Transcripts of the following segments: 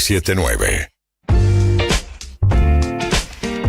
979.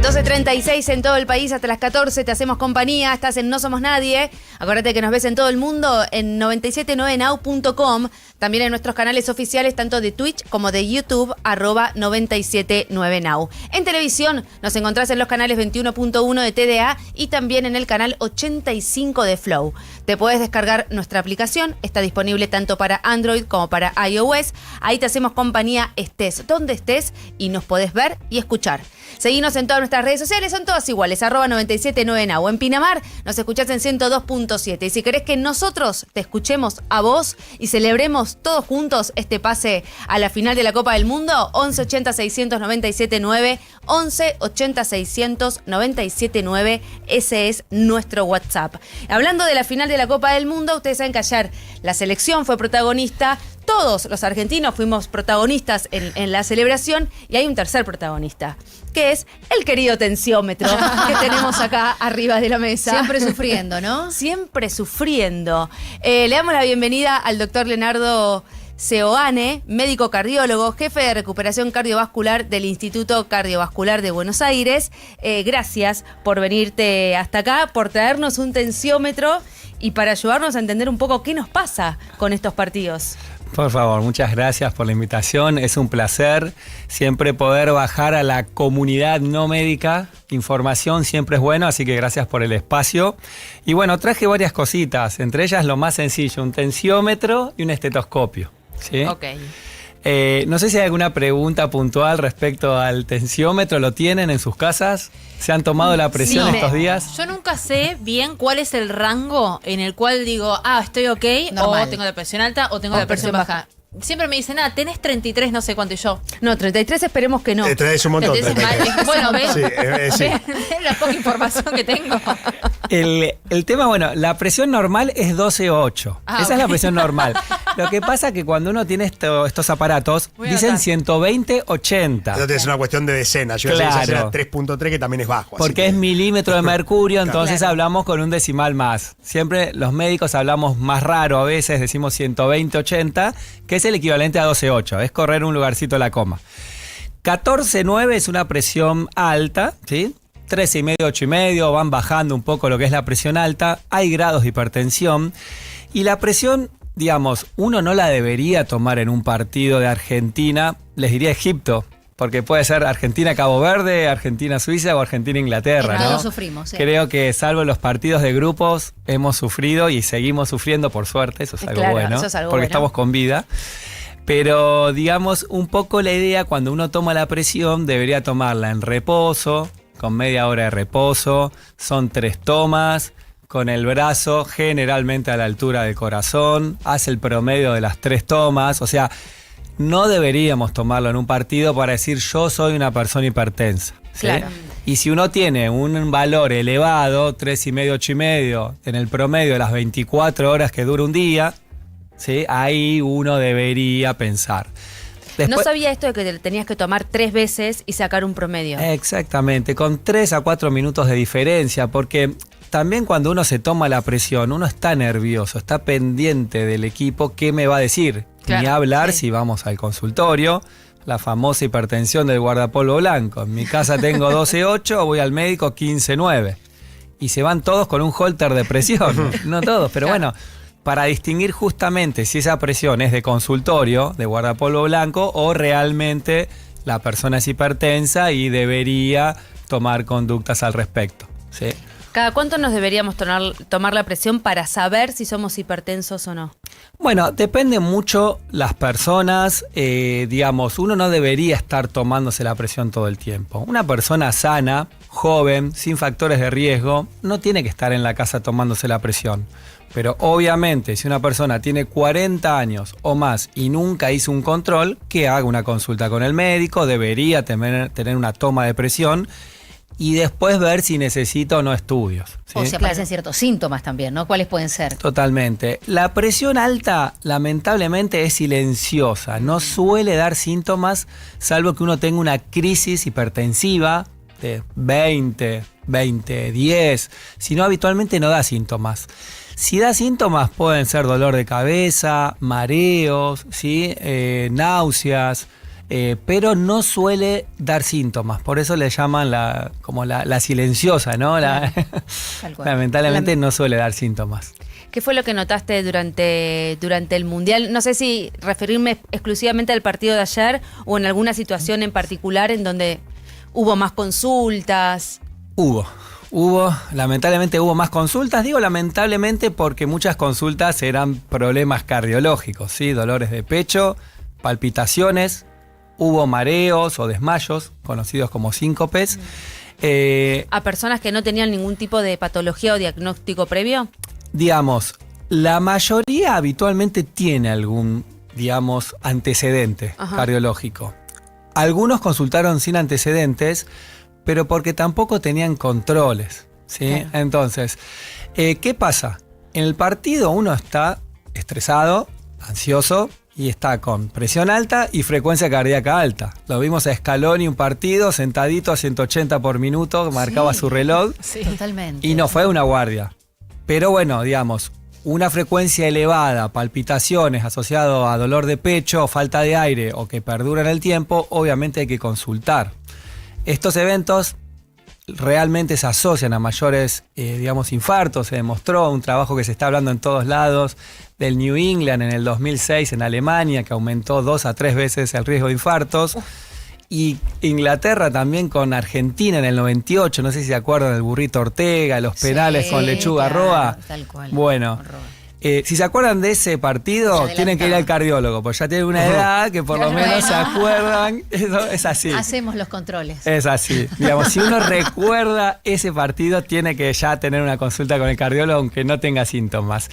12:36 en todo el país, hasta las 14 te hacemos compañía, estás en No Somos Nadie. Acuérdate que nos ves en todo el mundo en 979now.com, también en nuestros canales oficiales tanto de Twitch como de YouTube, @979now. En televisión nos encontrás en los canales 21.1 de TDA y también en el canal 85 de Flow. Te puedes descargar nuestra aplicación, está disponible tanto para Android como para iOS. Ahí te hacemos compañía estés donde estés y nos podés ver y escuchar. Seguinos en todas nuestras redes sociales, son todas iguales, @979now. En Pinamar nos escuchás en 102.7. Y si querés que nosotros te escuchemos a vos y celebremos todos juntos este pase a la final de la Copa del Mundo, 11 80 600 979, 11 80 600 979, ese es nuestro WhatsApp. Hablando de la final de la Copa del Mundo, ustedes saben que ayer la selección fue protagonista. Todos los argentinos fuimos protagonistas en la celebración y hay un tercer protagonista, que es el querido tensiómetro que tenemos acá arriba de la mesa. Siempre sufriendo, ¿no? Siempre sufriendo. Le damos la bienvenida al doctor Leonardo Seoane, médico cardiólogo, jefe de recuperación cardiovascular del Instituto Cardiovascular de Buenos Aires. Gracias por venirte hasta acá, por traernos un tensiómetro y para ayudarnos a entender un poco qué nos pasa con estos partidos. Por favor, muchas gracias por la invitación. Es un placer siempre poder bajar a la comunidad no médica. Información siempre es bueno, así que gracias por el espacio. Y bueno, traje varias cositas, entre ellas lo más sencillo, un tensiómetro y un estetoscopio. ¿Sí? Ok. No sé si hay alguna pregunta puntual respecto al tensiómetro. ¿Lo tienen en sus casas? ¿Se han tomado la presión estos días? Yo nunca sé bien cuál es el rango en el cual digo, estoy ok, normal, o tengo la presión alta o tengo la presión baja. Siempre me dicen, tenés 33 no sé cuánto, y yo. No, 33 esperemos que no. 33 es un montón. 33. Bueno, ¿ves? Sí. ¿Ves la poca información que tengo? El tema, bueno, la presión normal es 12,8. Esa es la presión normal. Lo que pasa es que cuando uno tiene estos aparatos, dicen 120/80. Entonces es una cuestión de decenas. Yo claro. sé que 3.3, que también es bajo. Porque es milímetro de mercurio, entonces hablamos con un decimal más. Siempre los médicos hablamos más raro, a veces decimos 120/80, que es el equivalente a 12,8. Es correr un lugarcito a la coma. 14,9 es una presión alta, ¿sí? 13,5, 8,5, van bajando un poco lo que es la presión alta. Hay grados de hipertensión. Y la presión, digamos, uno no la debería tomar en un partido de Argentina, les diría Egipto, porque puede ser Argentina-Cabo Verde, Argentina-Suiza o Argentina-Inglaterra, ¿no? Todos sufrimos. Creo que salvo los partidos de grupos hemos sufrido y seguimos sufriendo, por suerte, eso es algo bueno, eso es algo porque bueno. estamos con vida. Pero digamos, un poco la idea, cuando uno toma la presión, debería tomarla en reposo, con media hora de reposo, son 3 tomas, con el brazo generalmente a la altura del corazón, hace el promedio de las 3 tomas, o sea, no deberíamos tomarlo en un partido para decir yo soy una persona hipertensa. ¿Sí? Claro. Y si uno tiene un valor elevado, 3,5, 8,5, en el promedio de las 24 horas que dura un día, ¿sí? Ahí uno debería pensar. No sabía esto de que te tenías que tomar 3 veces y sacar un promedio. Exactamente, con 3 a 4 minutos de diferencia, porque también cuando uno se toma la presión, uno está nervioso, está pendiente del equipo, ¿qué me va a decir? Claro, Ni hablar sí. si vamos al consultorio, la famosa hipertensión del guardapolvo blanco. En mi casa tengo 12,8, voy al médico 15,9. Y se van todos con un holter de presión. No todos, pero Claro. bueno, para distinguir justamente si esa presión es de consultorio, de guardapolvo blanco, o realmente la persona es hipertensa y debería tomar conductas al respecto. ¿Sí? ¿Cada cuánto nos deberíamos tomar la presión para saber si somos hipertensos o no? Bueno, depende mucho las personas, digamos, uno no debería estar tomándose la presión todo el tiempo. Una persona sana, joven, sin factores de riesgo, no tiene que estar en la casa tomándose la presión. Pero obviamente, si una persona tiene 40 años o más y nunca hizo un control, que haga una consulta con el médico, debería tener una toma de presión y después ver si necesita o no estudios. ¿Sí? O si aparecen ciertos síntomas también, ¿no? ¿Cuáles pueden ser? Totalmente. La presión alta, lamentablemente, es silenciosa. No suele dar síntomas, salvo que uno tenga una crisis hipertensiva de 20, 10. Si no, habitualmente no da síntomas. Si da síntomas, pueden ser dolor de cabeza, mareos, ¿sí? Náuseas. pero no suele dar síntomas, por eso le llaman la silenciosa, ¿no? Tal cual. Lamentablemente no suele dar síntomas. ¿Qué fue lo que notaste durante el Mundial? No sé si referirme exclusivamente al partido de ayer o en alguna situación en particular en donde hubo más consultas. Lamentablemente hubo más consultas. Digo lamentablemente porque muchas consultas eran problemas cardiológicos, ¿sí? Dolores de pecho, palpitaciones, hubo mareos o desmayos, conocidos como síncopes. ¿A personas que no tenían ningún tipo de patología o diagnóstico previo? Digamos, la mayoría habitualmente tiene algún, digamos, antecedente cardiológico. Algunos consultaron sin antecedentes, pero porque tampoco tenían controles, ¿sí? Claro. Entonces, ¿qué pasa? En el partido uno está estresado, ansioso y está con presión alta y frecuencia cardíaca alta. Lo vimos a Scaloni, un partido, sentadito a 180 por minuto, marcaba su reloj. Sí, totalmente. Y no fue una guardia. Pero bueno, digamos, una frecuencia elevada, palpitaciones asociado a dolor de pecho, falta de aire o que perdura en el tiempo, obviamente hay que consultar. Estos eventos realmente se asocian a mayores, digamos, infartos. Se demostró un trabajo que se está hablando en todos lados del New England en el 2006 en Alemania, que aumentó 2 a 3 veces el riesgo de infartos. Y Inglaterra también con Argentina en el 98, no sé si se acuerdan del burrito Ortega, los penales con Lechuga Roa. Tal cual. Bueno, si se acuerdan de ese partido, tienen que ir al cardiólogo, porque ya tienen una edad que por lo menos se acuerdan. Eso es así. Hacemos los controles. Es así. Digamos, si uno recuerda ese partido, tiene que ya tener una consulta con el cardiólogo, aunque no tenga síntomas.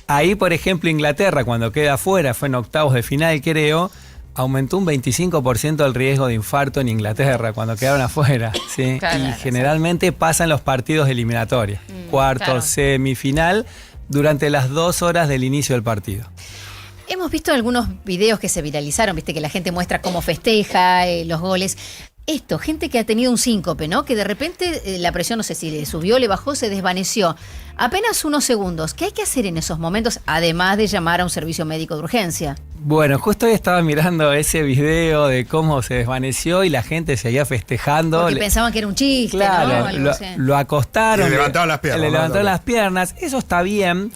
Ahí, por ejemplo, Inglaterra, cuando queda afuera, fue en octavos de final, creo, aumentó un 25% el riesgo de infarto en Inglaterra cuando quedaron afuera, ¿sí? Claro, y generalmente pasan los partidos de eliminatoria, cuarto, semifinal, durante las 2 horas del inicio del partido. Hemos visto algunos videos que se viralizaron, viste que la gente muestra cómo festeja los goles. Gente que ha tenido un síncope, ¿no? Que de repente la presión, no sé si le subió, le bajó, se desvaneció. Apenas unos segundos. ¿Qué hay que hacer en esos momentos, además de llamar a un servicio médico de urgencia? Bueno, justo hoy estaba mirando ese video de cómo se desvaneció y la gente seguía festejando. Porque pensaban que era un chiste, claro, ¿no? Lo acostaron. Y le levantaron las piernas. Le levantaron las piernas. Eso está bien.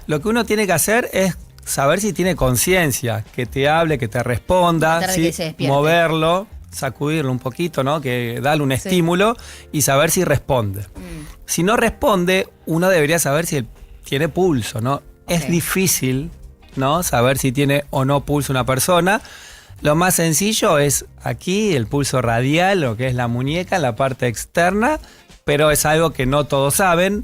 Lo que uno tiene que hacer es saber si tiene conciencia, que te hable, que te responda, ¿sí? Moverlo, sacudirlo un poquito, ¿no? Que darle un estímulo y saber si responde. Si no responde, uno debería saber si tiene pulso, ¿no? Es difícil, ¿no? Saber si tiene o no pulso una persona. Lo más sencillo es aquí el pulso radial, lo que es la muñeca, la parte externa, pero es algo que no todos saben.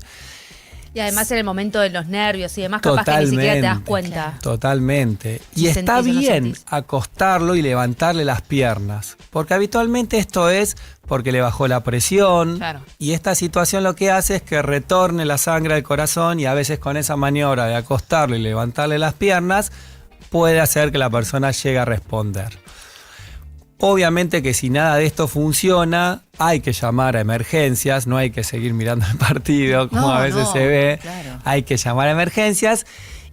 Y además en el momento de los nervios y demás, capaz que ni siquiera te das cuenta. Totalmente. Y Si está sentís o no bien sentís. acostarlo y levantarle las piernas, porque habitualmente esto es porque le bajó la presión. Claro. Y esta situación lo que hace es que retorne la sangre al corazón y a veces con esa maniobra de acostarlo y levantarle las piernas puede hacer que la persona llegue a responder. Obviamente que si nada de esto funciona, hay que llamar a emergencias, no hay que seguir mirando el partido como a veces se ve, claro. hay que llamar a emergencias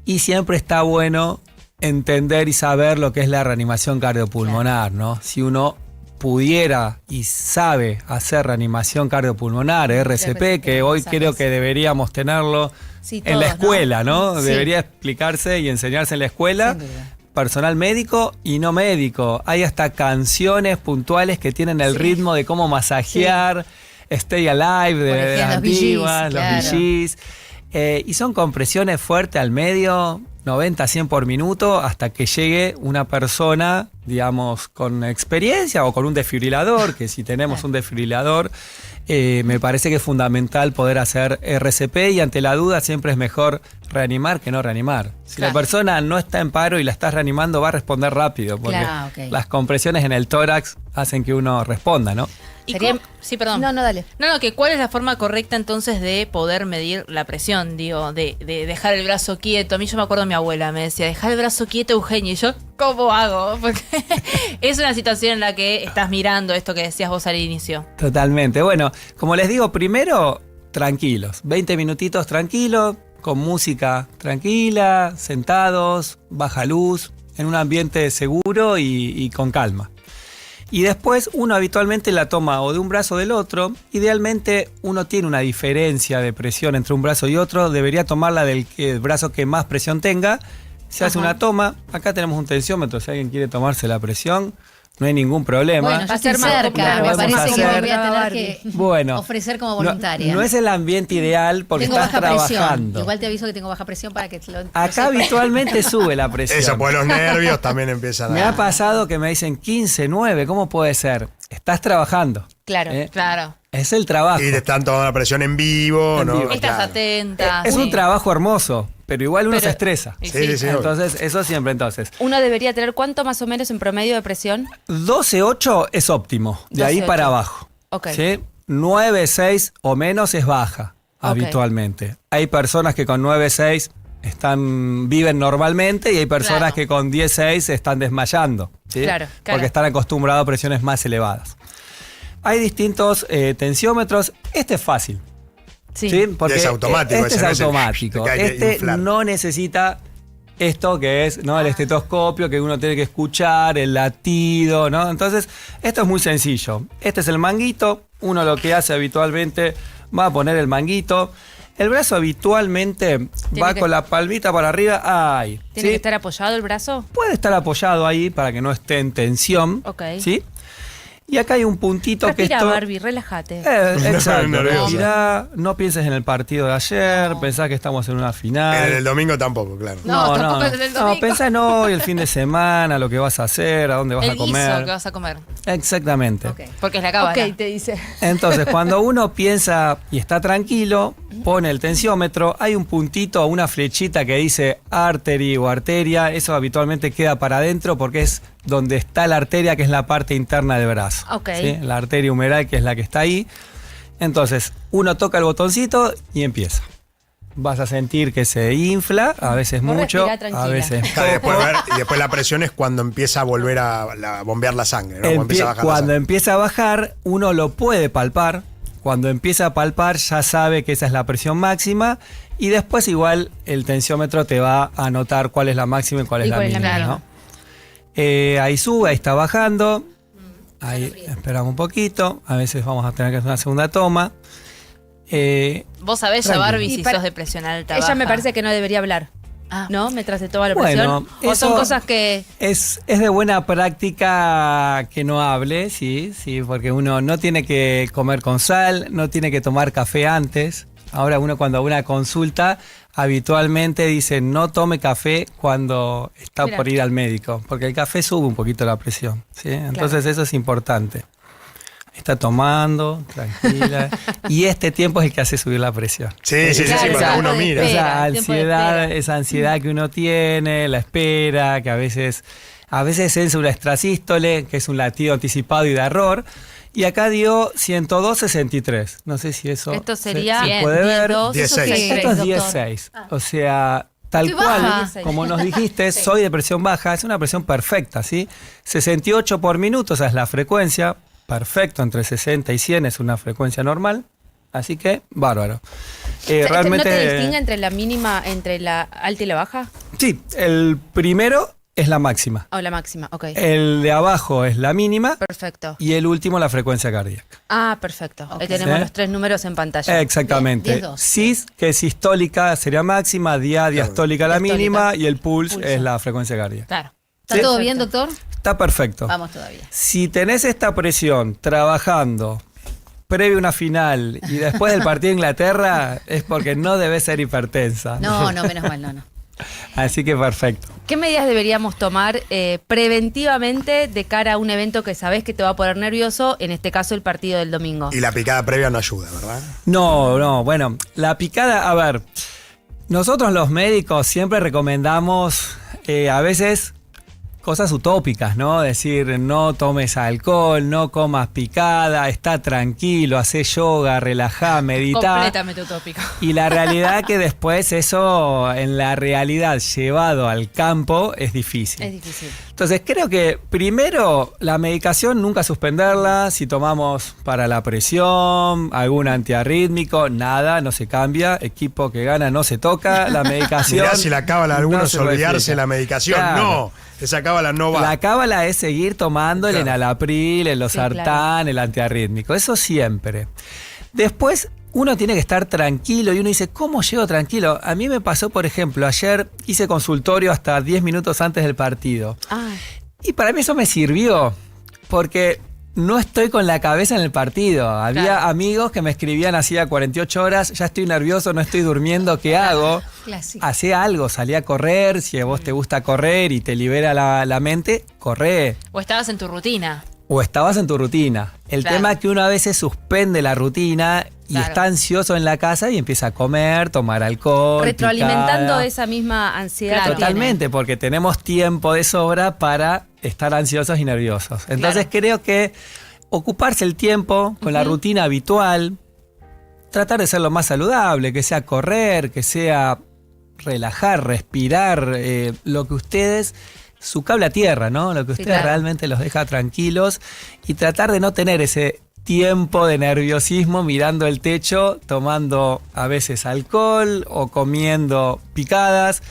y siempre está bueno entender y saber lo que es la reanimación cardiopulmonar, ¿no? Si uno pudiera y sabe hacer reanimación cardiopulmonar, RCP, que hoy creo que deberíamos tenerlo en la escuela, ¿no? Sí. Debería explicarse y enseñarse en la escuela. Sin duda. Personal médico y no médico. Hay hasta canciones puntuales que tienen el ritmo de cómo masajear, Stay Alive, de las antiguas, los Bee Gees. Y son compresiones fuertes al medio, 90-100 por minuto, hasta que llegue una persona, digamos, con experiencia o con un desfibrilador, que si tenemos un desfibrilador, me parece que es fundamental poder hacer RCP y ante la duda siempre es mejor reanimar que no reanimar. Si la persona no está en paro y la estás reanimando, va a responder rápido, porque las compresiones en el tórax hacen que uno responda, ¿no? Sí, perdón. No, dale. No, que cuál es la forma correcta entonces de poder medir la presión, digo, de dejar el brazo quieto. A mí yo me acuerdo de mi abuela, me decía, dejar el brazo quieto, Eugenia, y yo, ¿cómo hago? Porque es una situación en la que estás mirando esto que decías vos al inicio. Totalmente. Bueno, como les digo, primero, tranquilos, 20 minutitos tranquilos, con música tranquila, sentados, baja luz, en un ambiente seguro y con calma. Y después uno habitualmente la toma o de un brazo o del otro. Idealmente uno tiene una diferencia de presión entre un brazo y otro. Debería tomarla del brazo que más presión tenga. Se hace una toma. Acá tenemos un tensiómetro. Si alguien quiere tomarse la presión, no hay ningún problema. Bueno, yo Va a ser estoy más cerca. popular, Me lo podemos parece que hacer. voy a tener que Bueno, ofrecer como No, voluntaria. no es el ambiente ideal porque tengo estás baja presión. trabajando. Igual te aviso que tengo baja presión para que lo Acá sepas. habitualmente sube la presión. Eso, pues los nervios también empiezan Me a... ha pasado que me dicen 15, 9, ¿cómo puede ser? Estás trabajando. Claro. Claro. Es el trabajo. Y te están tomando la presión en vivo, En ¿no? vivo. Estás Claro. atenta. Es sí. un trabajo hermoso, pero igual uno Pero- se estresa. y Sí, sí, obvio. Entonces, eso siempre entonces. Uno debería tener ¿cuánto más o menos en promedio de presión? 12,8 es óptimo, de ahí 12,8. para abajo. Ok. ¿Sí? 9, 6 o menos es baja, Ok. habitualmente. Hay personas que con 9, 6 viven normalmente y hay personas Claro. que con 10, 6 están desmayando. ¿sí? Claro, Porque claro. están acostumbrados a presiones más elevadas. Hay distintos tensiómetros. Este es fácil. ¿sí? Porque Es automático, Este ese es no es el automático. que hay que Este inflar. no necesita esto que es, ¿no? El estetoscopio que uno tiene que escuchar, el latido, ¿no? Entonces, esto es muy sencillo. Este es el manguito. Uno lo que hace habitualmente va a poner el manguito. El brazo habitualmente va que- con la palmita para arriba. ¡Ay! ¿Tiene ¿sí? que estar apoyado el brazo? Puede estar apoyado ahí para que no esté en tensión. Ok. ¿Sí? Y acá hay un puntito que Respira, esto... Barbie, relájate. Exacto. Nerviosa. Respirá, no pienses en el partido de ayer, pensá que estamos en una final. En el domingo tampoco, claro. No, tampoco en el No, domingo. pensá en hoy, el fin de semana, lo que vas a hacer, a dónde vas El a guiso comer. que vas a comer. Exactamente. Ok. Porque es la cábala. Ok, te dice. Entonces, cuando uno piensa y está tranquilo, pone el tensiómetro, hay un puntito o una flechita que dice artery o arteria, eso habitualmente queda para adentro porque es donde está la arteria, que es la parte interna del brazo. Ok. ¿sí? La arteria humeral, que es la que está ahí. Entonces, uno toca el botoncito y empieza. Vas a sentir que se infla, a veces Vos mucho, respirá tranquila. a veces Claro, y después, poco. y después la presión es cuando empieza a volver a bombear la sangre, ¿no? Cuando empieza a bajar la Cuando sangre. empieza a bajar, uno lo puede palpar. Cuando empieza a palpar, ya sabe que esa es la presión máxima. Y después, igual, el tensiómetro te va a anotar cuál es la máxima y cuál es Y la cuál es la mínima. mínima. ¿no? Ahí sube, ahí está bajando. Ahí esperamos un poquito. A veces vamos a tener que hacer una segunda toma. Vos sabés ya, Tranqui. Barbie, Y si para- sos de presión alta. Ella me baja. parece que no debería hablar. Ah. ¿No? Mientras se toma la Bueno, presión. O son eso- cosas que. Es de buena práctica que no hable, sí, porque uno no tiene que comer con sal, no tiene que tomar café antes. Ahora uno cuando va a una consulta habitualmente dice no tome café cuando está Mira. por ir al médico, porque el café sube un poquito la presión, ¿sí? Entonces eso es importante. Está tomando, tranquila. Y este tiempo es el que hace subir la presión. Sí, sí, sí, Claro, sí, el cuando tiempo uno de mira. espera. Esa el tiempo de ansiedad, espera. esa ansiedad que uno tiene, la espera, que a veces es una extrasístole, que es un latido anticipado y de error. Y acá dio 102.63. No sé si eso Esto se- sería se puede ver. 10-2, 16. ¿eso qué Esto es doctor? 16. O sea, tal Estoy cual, baja. como nos dijiste, soy de presión baja, es una presión perfecta, ¿sí? 68 por minuto, esa es la frecuencia. Perfecto, entre 60 y 100 es una frecuencia normal. Así que, bárbaro. Realmente. ¿No te distingue entre la mínima, entre la alta y la baja? Sí, el primero es la máxima. O la máxima, ok. El de abajo es la mínima Perfecto. y el último la frecuencia cardíaca. Ah, perfecto. Ahí Ok. tenemos ¿Sí? los tres números en pantalla. Exactamente. 10-2. Sis, que es sistólica, sería máxima, diastólica la Diastólica. mínima y el pulse Pulso. es la frecuencia cardíaca. Claro. ¿Está Sí. todo bien, doctor? Está perfecto. Vamos todavía. Si tenés esta presión trabajando previo a una final y después del partido de Inglaterra, es porque no debes ser hipertensa. No, menos mal, no. Así que perfecto. ¿Qué medidas deberíamos tomar preventivamente de cara a un evento que sabés que te va a poner nervioso, en este caso el partido del domingo? Y la picada previa no ayuda, ¿verdad? No, bueno, la picada, a ver, nosotros los médicos siempre recomendamos a veces cosas utópicas, ¿no? Decir, no tomes alcohol, no comas picada, está tranquilo, hace yoga, relajá, meditá. Completamente utópico. Y la realidad que después eso, en la realidad llevado al campo, es difícil. Es difícil. Entonces creo que primero la medicación nunca suspenderla, si tomamos para la presión, algún antiarrítmico, nada, no se cambia, equipo que gana no se toca, la medicación. Mirá si la cábala de algunos no se olvidarse modifica. la medicación. Claro. No. Esa cábala no va. La cábala es seguir tomando el Claro. enalapril, el Sí, losartán, claro. el antiarrítmico. Eso siempre. Después, uno tiene que estar tranquilo y uno dice, ¿cómo llego tranquilo? A mí me pasó, por ejemplo, ayer hice consultorio hasta 10 minutos antes del partido. Ah, Y para mí eso me sirvió, porque no estoy con la cabeza en el partido. Había Claro. amigos que me escribían hacía 48 horas, ya estoy nervioso, no estoy durmiendo, ¿qué hago? Clásico. Hacé algo, salí a correr, si a vos te gusta correr y te libera la mente, corre. O estabas en tu rutina. O estabas en tu rutina. El Claro. tema es que uno a veces suspende la rutina y Claro. está ansioso en la casa y empieza a comer, tomar alcohol. retroalimentando picada. esa misma ansiedad. Claro. que tiene. Totalmente, porque tenemos tiempo de sobra para estar ansiosos y nerviosos. Entonces creo que ocuparse el tiempo con la rutina habitual, tratar de ser lo más saludable, que sea correr, que sea relajar, respirar, lo que ustedes, su cable a tierra, ¿no? Lo que ustedes claro. realmente los deja tranquilos y tratar de no tener ese tiempo de nerviosismo mirando el techo, tomando a veces alcohol o comiendo picadas.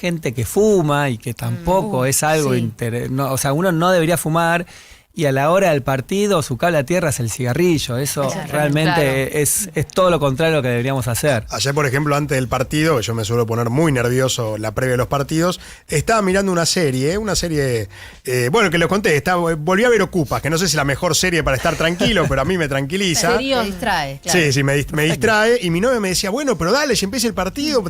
Gente que fuma y que tampoco es algo sí. o sea, uno no debería fumar y a la hora del partido su cable a tierra es el cigarrillo. Eso Exactamente, realmente claro. es todo lo contrario a lo que deberíamos hacer. Ayer, por ejemplo, antes del partido, que yo me suelo poner muy nervioso la previa de los partidos, estaba mirando una serie, bueno, que lo conté, volví a ver Ocupas, que no sé si es la mejor serie para estar tranquilo, pero a mí me tranquiliza. ¿En serio? Te distrae, claro. Sí, me distrae, y mi novia me decía, bueno, pero dale, si empieza el partido.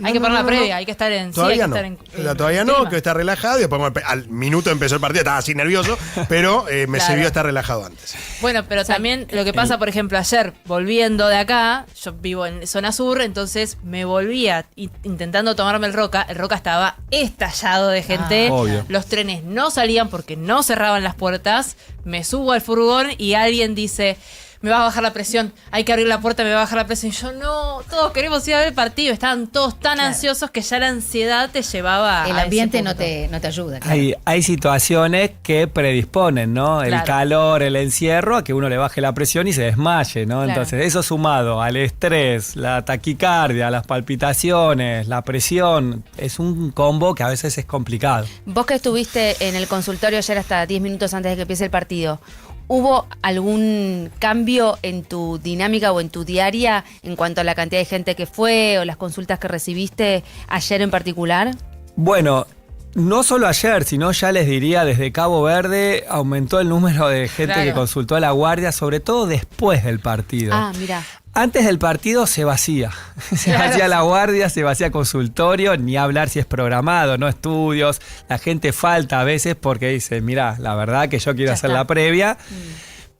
Hay que poner la previa, hay que estar en... Todavía sí, no. hay que estar en Todavía no, clima. que está relajado. Y después, bueno, al minuto empezó el partido, estaba así nervioso, pero me Claro. sirvió estar relajado antes. Bueno, pero también lo que pasa, por ejemplo, ayer, volviendo de acá, yo vivo en zona sur, entonces me volvía intentando tomarme el Roca estaba estallado de gente, obvio. los trenes no salían porque no cerraban las puertas, me subo al furgón y alguien dice... Me va a bajar la presión, hay que abrir la puerta, me va a bajar la presión. Y yo, no, todos queremos ir a ver el partido. Estaban todos tan ansiosos que ya la ansiedad te llevaba El a ese ambiente punto. no te ayuda. Claro. Hay situaciones que predisponen, ¿no? El Claro. calor, el encierro, a que uno le baje la presión y se desmaye, ¿no? Claro. Entonces, eso sumado al estrés, la taquicardia, las palpitaciones, la presión, es un combo que a veces es complicado. Vos que estuviste en el consultorio ayer hasta 10 minutos antes de que empiece el partido, ¿hubo algún cambio en tu dinámica o en tu diaria en cuanto a la cantidad de gente que fue o las consultas que recibiste ayer en particular? Bueno, no solo ayer, sino ya les diría, desde Cabo Verde aumentó el número de gente Claro. que consultó a la guardia, sobre todo después del partido. Ah, mira. Antes del partido se vacía. Se vacía la guardia, se vacía consultorio, ni hablar si es programado, no estudios. La gente falta a veces porque dice, mira, la verdad que yo quiero Ya hacer está. la previa.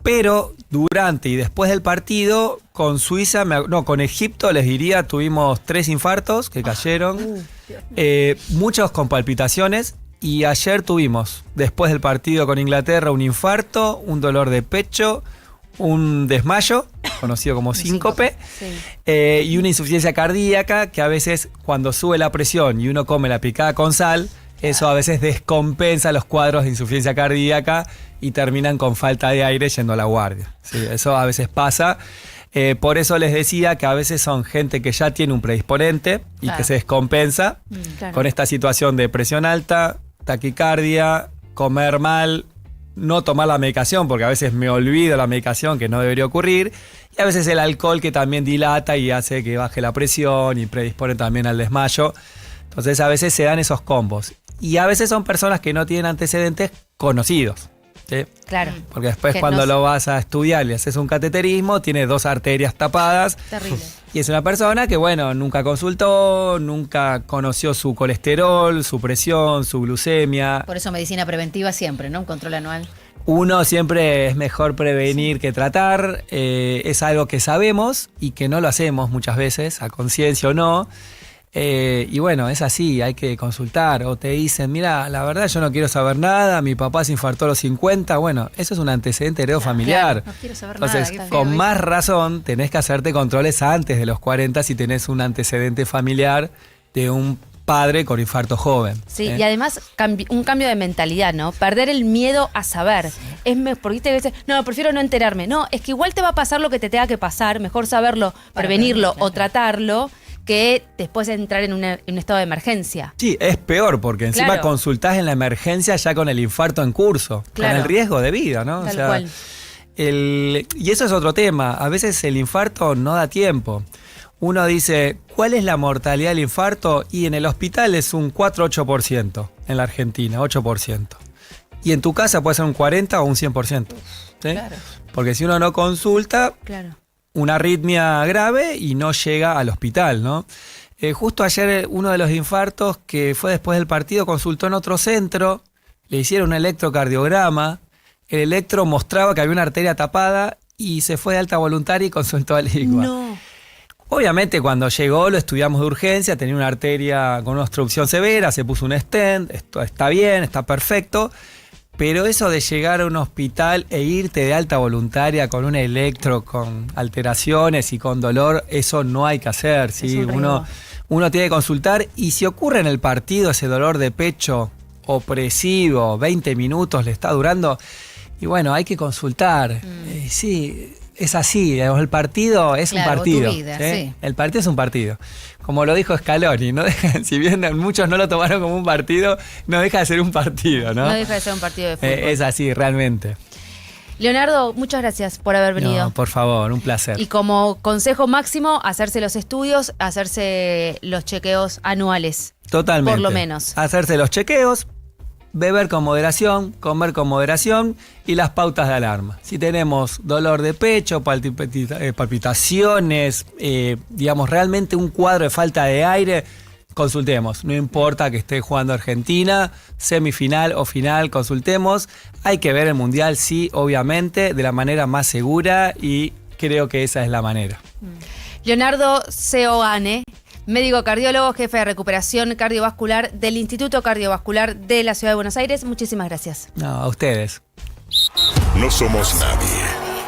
Pero durante y después del partido, con Suiza, con Egipto, les diría, tuvimos 3 infartos que cayeron. Muchos con palpitaciones. Y ayer tuvimos, después del partido con Inglaterra, un infarto, un dolor de pecho, un desmayo, conocido como síncope, Sí. y una insuficiencia cardíaca que a veces cuando sube la presión y uno come la picada con sal, eso a veces descompensa los cuadros de insuficiencia cardíaca y terminan con falta de aire yendo a la guardia. Sí, eso a veces pasa. Por eso les decía que a veces son gente que ya tiene un predisponente y Claro. que se descompensa Claro. con esta situación de presión alta, taquicardia, comer mal, no tomar la medicación, porque a veces me olvido la medicación que no debería ocurrir, y a veces el alcohol que también dilata y hace que baje la presión y predispone también al desmayo. Entonces a veces se dan esos combos. Y a veces son personas que no tienen antecedentes conocidos, ¿sí? Claro. Porque después Que cuando no- lo vas a estudiar y haces un cateterismo, tiene 2 arterias tapadas. Terrible. Y es una persona que, bueno, nunca consultó, nunca conoció su colesterol, su presión, su glucemia. Por eso medicina preventiva siempre, ¿no? Un control anual. Uno siempre es mejor prevenir que tratar. Es algo que sabemos y que no lo hacemos muchas veces, a conciencia o no. Y bueno, es así, hay que consultar. O te dicen, mira, la verdad yo no quiero saber nada, mi papá se infartó a los 50. Bueno, eso es un antecedente heredofamiliar. No quiero saber Entonces, nada. qué feo, con ¿viste? más razón, tenés que hacerte controles antes de los 40 si tenés un antecedente familiar de un padre con infarto joven. Sí, ¿eh? y además un cambio de mentalidad, ¿no? Perder el miedo a saber. Porque te veces, no, prefiero no enterarme. No, es que igual te va a pasar lo que te tenga que pasar, mejor saberlo, Para prevenirlo prevenir, o tratarlo, que después de entrar en un estado de emergencia. Sí, es peor porque encima Claro. consultás en la emergencia ya con el infarto en curso, Claro. con el riesgo de vida, ¿no? Tal cual. Y eso es otro tema. A veces el infarto no da tiempo. Uno dice, ¿cuál es la mortalidad del infarto? Y en el hospital es un 4-8%, en la Argentina, 8%. Y en tu casa puede ser un 40 o un 100%. ¿sí? Claro. Porque si uno no consulta, Claro. una arritmia grave y no llega al hospital, ¿no? Justo ayer uno de los infartos que fue después del partido consultó en otro centro, le hicieron un electrocardiograma, el electro mostraba que había una arteria tapada y se fue de alta voluntaria y consultó al IGUA. No. Obviamente cuando llegó lo estudiamos de urgencia, tenía una arteria con una obstrucción severa, se puso un stent, esto está bien, está perfecto, pero eso de llegar a un hospital e irte de alta voluntaria con un electro, con alteraciones y con dolor, eso no hay que hacer, ¿sí? Es un riesgo. Uno tiene que consultar y si ocurre en el partido ese dolor de pecho opresivo, 20 minutos le está durando, y bueno, hay que consultar. Sí, es así, digamos, el partido es Claro, un partido. tu vida, ¿sí? sí. El partido es un partido. Como lo dijo Scaloni, no deja, si bien muchos no lo tomaron como un partido, no deja de ser un partido, ¿no? No deja de ser un partido de fútbol. Es así, realmente. Leonardo, muchas gracias por haber venido. No, por favor, un placer. Y como consejo máximo, hacerse los estudios, hacerse los chequeos anuales. Totalmente. Por lo menos. Hacerse los chequeos, beber con moderación, comer con moderación y las pautas de alarma. Si tenemos dolor de pecho, palpitaciones, digamos, realmente un cuadro de falta de aire, consultemos. No importa que esté jugando Argentina, semifinal o final, consultemos. Hay que ver el Mundial, sí, obviamente, de la manera más segura y creo que esa es la manera. Leonardo Seoane, médico cardiólogo, jefe de recuperación cardiovascular del Instituto Cardiovascular de la Ciudad de Buenos Aires. Muchísimas gracias. No, a ustedes. No somos nadie.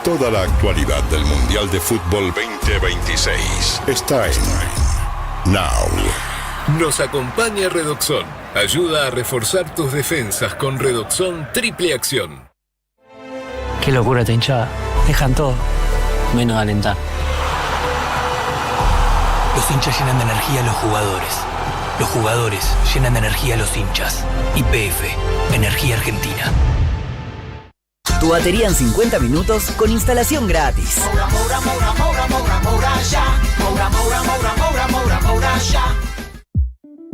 Toda la actualidad del Mundial de Fútbol 2026 está en Now. Nos acompaña Redoxon. Ayuda a reforzar tus defensas con Redoxon Triple Acción. Qué locura esta hinchada. Dejan todo, menos alentar. Los hinchas llenan de energía a los jugadores. Los jugadores llenan de energía a los hinchas. YPF, Energía Argentina. Tu batería en 50 minutos con instalación gratis.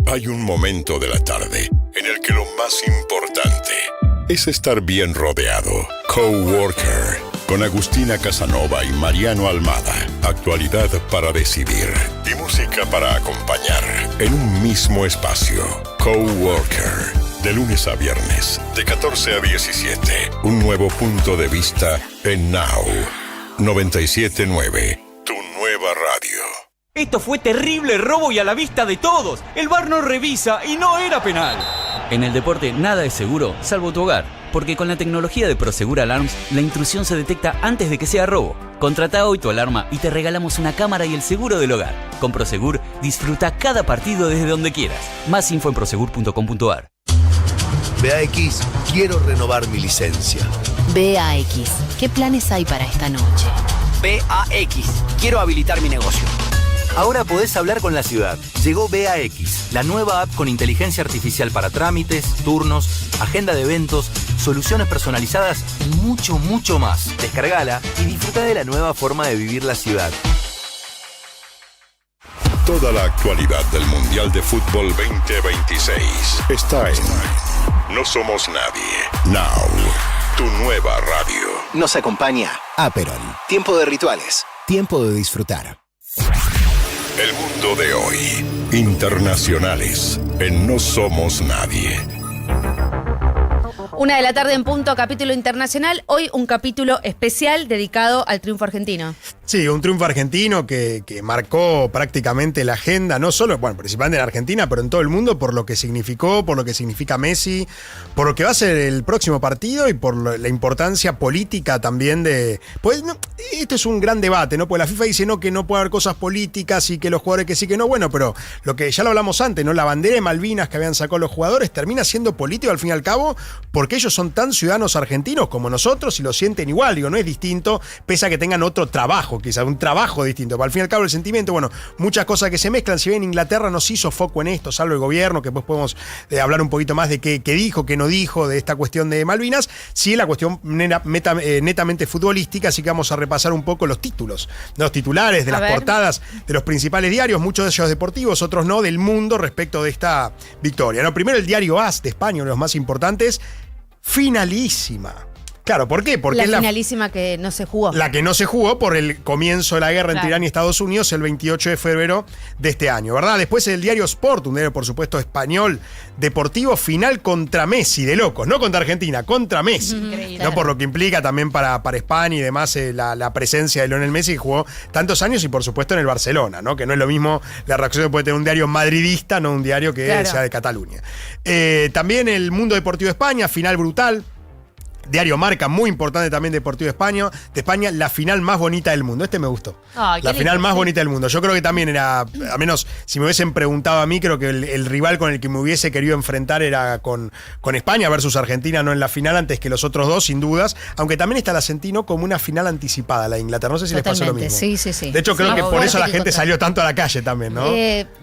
Hay un momento de la tarde en el que lo más importante es estar bien rodeado. Coworker, con Agustina Casanova y Mariano Almada. Actualidad para decidir y música para acompañar en un mismo espacio. Coworker, de lunes a viernes, de 14 a 17. Un nuevo punto de vista en Now. 97.9, tu nueva radio. Esto fue terrible robo y a la vista de todos. El VAR no revisa y no era penal. En el deporte nada es seguro, salvo tu hogar. Porque con la tecnología de Prosegur Alarms, la intrusión se detecta antes de que sea robo. Contrata hoy tu alarma y te regalamos una cámara y el seguro del hogar. Con Prosegur, disfruta cada partido desde donde quieras. Más info en prosegur.com.ar. BAX, quiero renovar mi licencia. BAX, ¿qué planes hay para esta noche? BAX, quiero habilitar mi negocio. Ahora podés hablar con la ciudad. Llegó BAX, la nueva app con inteligencia artificial para trámites, turnos, agenda de eventos, soluciones personalizadas y mucho, mucho más. Descargala y disfruta de la nueva forma de vivir la ciudad. Toda la actualidad del Mundial de Fútbol 2026 está en No Somos Nadie. Now, tu nueva radio. Nos acompaña Aperol. Tiempo de rituales. Tiempo de disfrutar. El mundo de hoy. Internacionales en No Somos Nadie. 1 de la tarde en punto, capítulo internacional. Hoy un capítulo especial dedicado al triunfo argentino. Sí, un triunfo argentino que marcó prácticamente la agenda, no solo, bueno, principalmente en Argentina, pero en todo el mundo, por lo que significó, por lo que significa Messi, por lo que va a ser el próximo partido y por la importancia política también de... Pues no, esto es un gran debate, ¿no? Porque la FIFA dice no, que no puede haber cosas políticas y que los jugadores que sí, que no. Bueno, pero lo que ya lo hablamos antes, ¿no? La bandera de Malvinas que habían sacado los jugadores termina siendo político al fin y al cabo, porque ellos son tan ciudadanos argentinos como nosotros y lo sienten igual, digo, no es distinto, pese a que tengan otro trabajo o quizá un trabajo distinto. Pero al fin y al cabo el sentimiento, bueno, muchas cosas que se mezclan. Si bien Inglaterra no se hizo foco en esto, salvo el gobierno, que después podemos hablar un poquito más de qué dijo, qué no dijo de esta cuestión de Malvinas, sí la cuestión netamente futbolística, así que vamos a repasar un poco los títulos, los titulares de las portadas de los principales diarios, muchos de ellos deportivos, otros no, del mundo respecto de esta victoria. No, primero el diario AS de España, uno de los más importantes, finalísima. Claro, ¿por qué? Porque la finalísima que no se jugó. La que no se jugó por el comienzo de la guerra entre Irán y Estados Unidos el 28 de febrero de este año, ¿verdad? Después el diario Sport, un diario por supuesto español, deportivo, final contra Messi, de locos, no contra Argentina, contra Messi. Increíble. No por lo que implica también para España y demás la presencia de Lionel Messi, que jugó tantos años y por supuesto en el Barcelona, ¿no? Que no es lo mismo la reacción que puede tener un diario madridista, no un diario que sea de Cataluña. También el Mundo Deportivo de España, final brutal. Diario Marca, muy importante también Deportivo de España, la final más bonita del mundo. Este me gustó. La final más bonita del mundo. Yo creo que también era, a menos si me hubiesen preguntado a mí, creo que el rival con el que me hubiese querido enfrentar era con España versus Argentina, no en la final, antes que los otros dos, sin dudas. Aunque también esta la sentí, ¿no?, como una final anticipada, la de Inglaterra. No sé si les pasó lo mismo. Sí. De hecho, creo que por eso la gente salió tanto a la calle también, ¿no?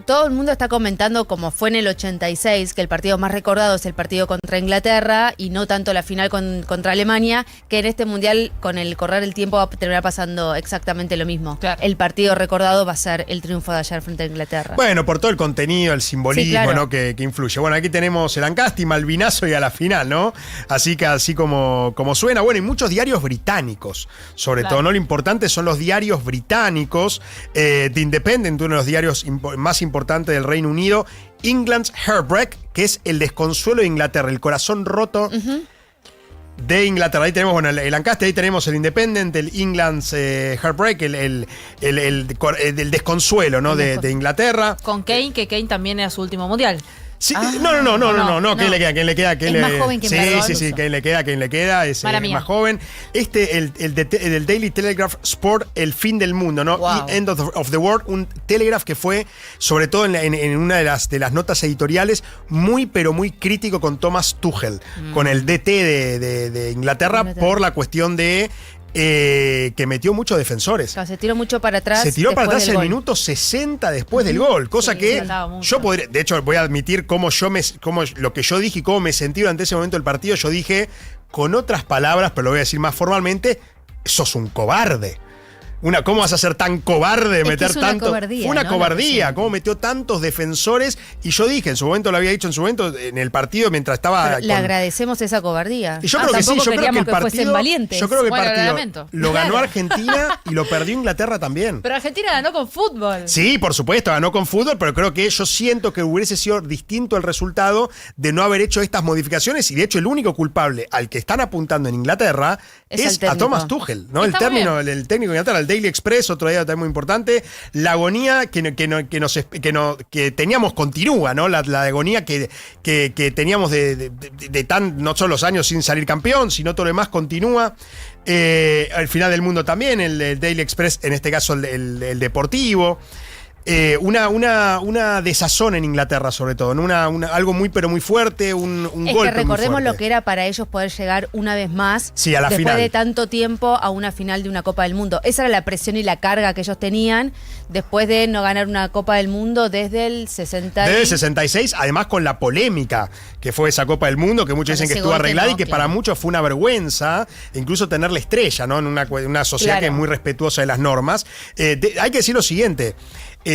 Todo el mundo está comentando, como fue en el 86, que el partido más recordado es el partido contra Inglaterra y no tanto la final contra Alemania, que en este mundial, con el correr el tiempo, va a terminar pasando exactamente lo mismo. Claro. El partido recordado va a ser el triunfo de ayer frente a Inglaterra. Bueno, por todo el contenido, el simbolismo, ¿no?, que influye. Bueno, aquí tenemos el Ancasti, Malvinazo y a la final, ¿no? Así que así como suena. Bueno, y muchos diarios británicos, sobre todo, ¿no? Lo importante son los diarios británicos. The Independent, uno de los diarios más importantes del Reino Unido. England's Heartbreak, que es el desconsuelo de Inglaterra, el corazón roto de Inglaterra. Ahí tenemos, bueno, el Lancaster, ahí tenemos el Independent, el England's Heartbreak, el desconsuelo, ¿no?, de Inglaterra. Con Kane, que Kane también era su último mundial. Sí, no. ¿Quién le queda? Es más joven que Sí, ¿quién le queda? Es más joven. El Daily Telegraph Sport, el fin del mundo, ¿no? Wow. End of the World, un Telegraph que fue, sobre todo en una de las notas editoriales, muy crítico con Thomas Tuchel, con el DT de Inglaterra, por la cuestión de que metió muchos defensores. Se tiró mucho para atrás. Se tiró para atrás el minuto 60 después del gol, cosa que yo podría, de hecho voy a admitir lo que yo dije y cómo me sentí durante ese momento del partido. Yo dije, con otras palabras, pero lo voy a decir más formalmente, sos un cobarde. ¿Cómo vas a ser tan cobarde de meter tanto? Fue una cobardía, cómo metió tantos defensores. Y yo dije, lo había dicho en el partido mientras estaba. Le agradecemos esa cobardía. Y yo creo que sí, yo creo que el partido. Valientes. Yo creo que el partido lo ganó Argentina y lo perdió Inglaterra también. Pero Argentina ganó con fútbol. Sí, por supuesto, ganó con fútbol, pero creo que yo siento que hubiese sido distinto el resultado de no haber hecho estas modificaciones. Y de hecho, el único culpable al que están apuntando en Inglaterra es a Thomas Tuchel, ¿no? El técnico de Inglaterra, el Daily Express, otro día también muy importante. La agonía que teníamos continúa, ¿no? La agonía que teníamos de no solo los años sin salir campeón, sino todo lo demás continúa. Al final del mundo también, el Daily Express, en este caso el deportivo. Una desazón en Inglaterra, sobre todo, ¿no? Algo muy fuerte, un golpe. Es que recordemos lo que era para ellos poder llegar una vez más, a la después final de tanto tiempo, a una final de una Copa del Mundo. Esa era la presión y la carga que ellos tenían después de no ganar una Copa del Mundo desde el 60. Desde el 66, además con la polémica que fue esa Copa del Mundo, que muchos dicen que estuvo arreglada y que para muchos fue una vergüenza, incluso tener la estrella, ¿no? En una sociedad que es muy respetuosa de las normas. Hay que decir lo siguiente.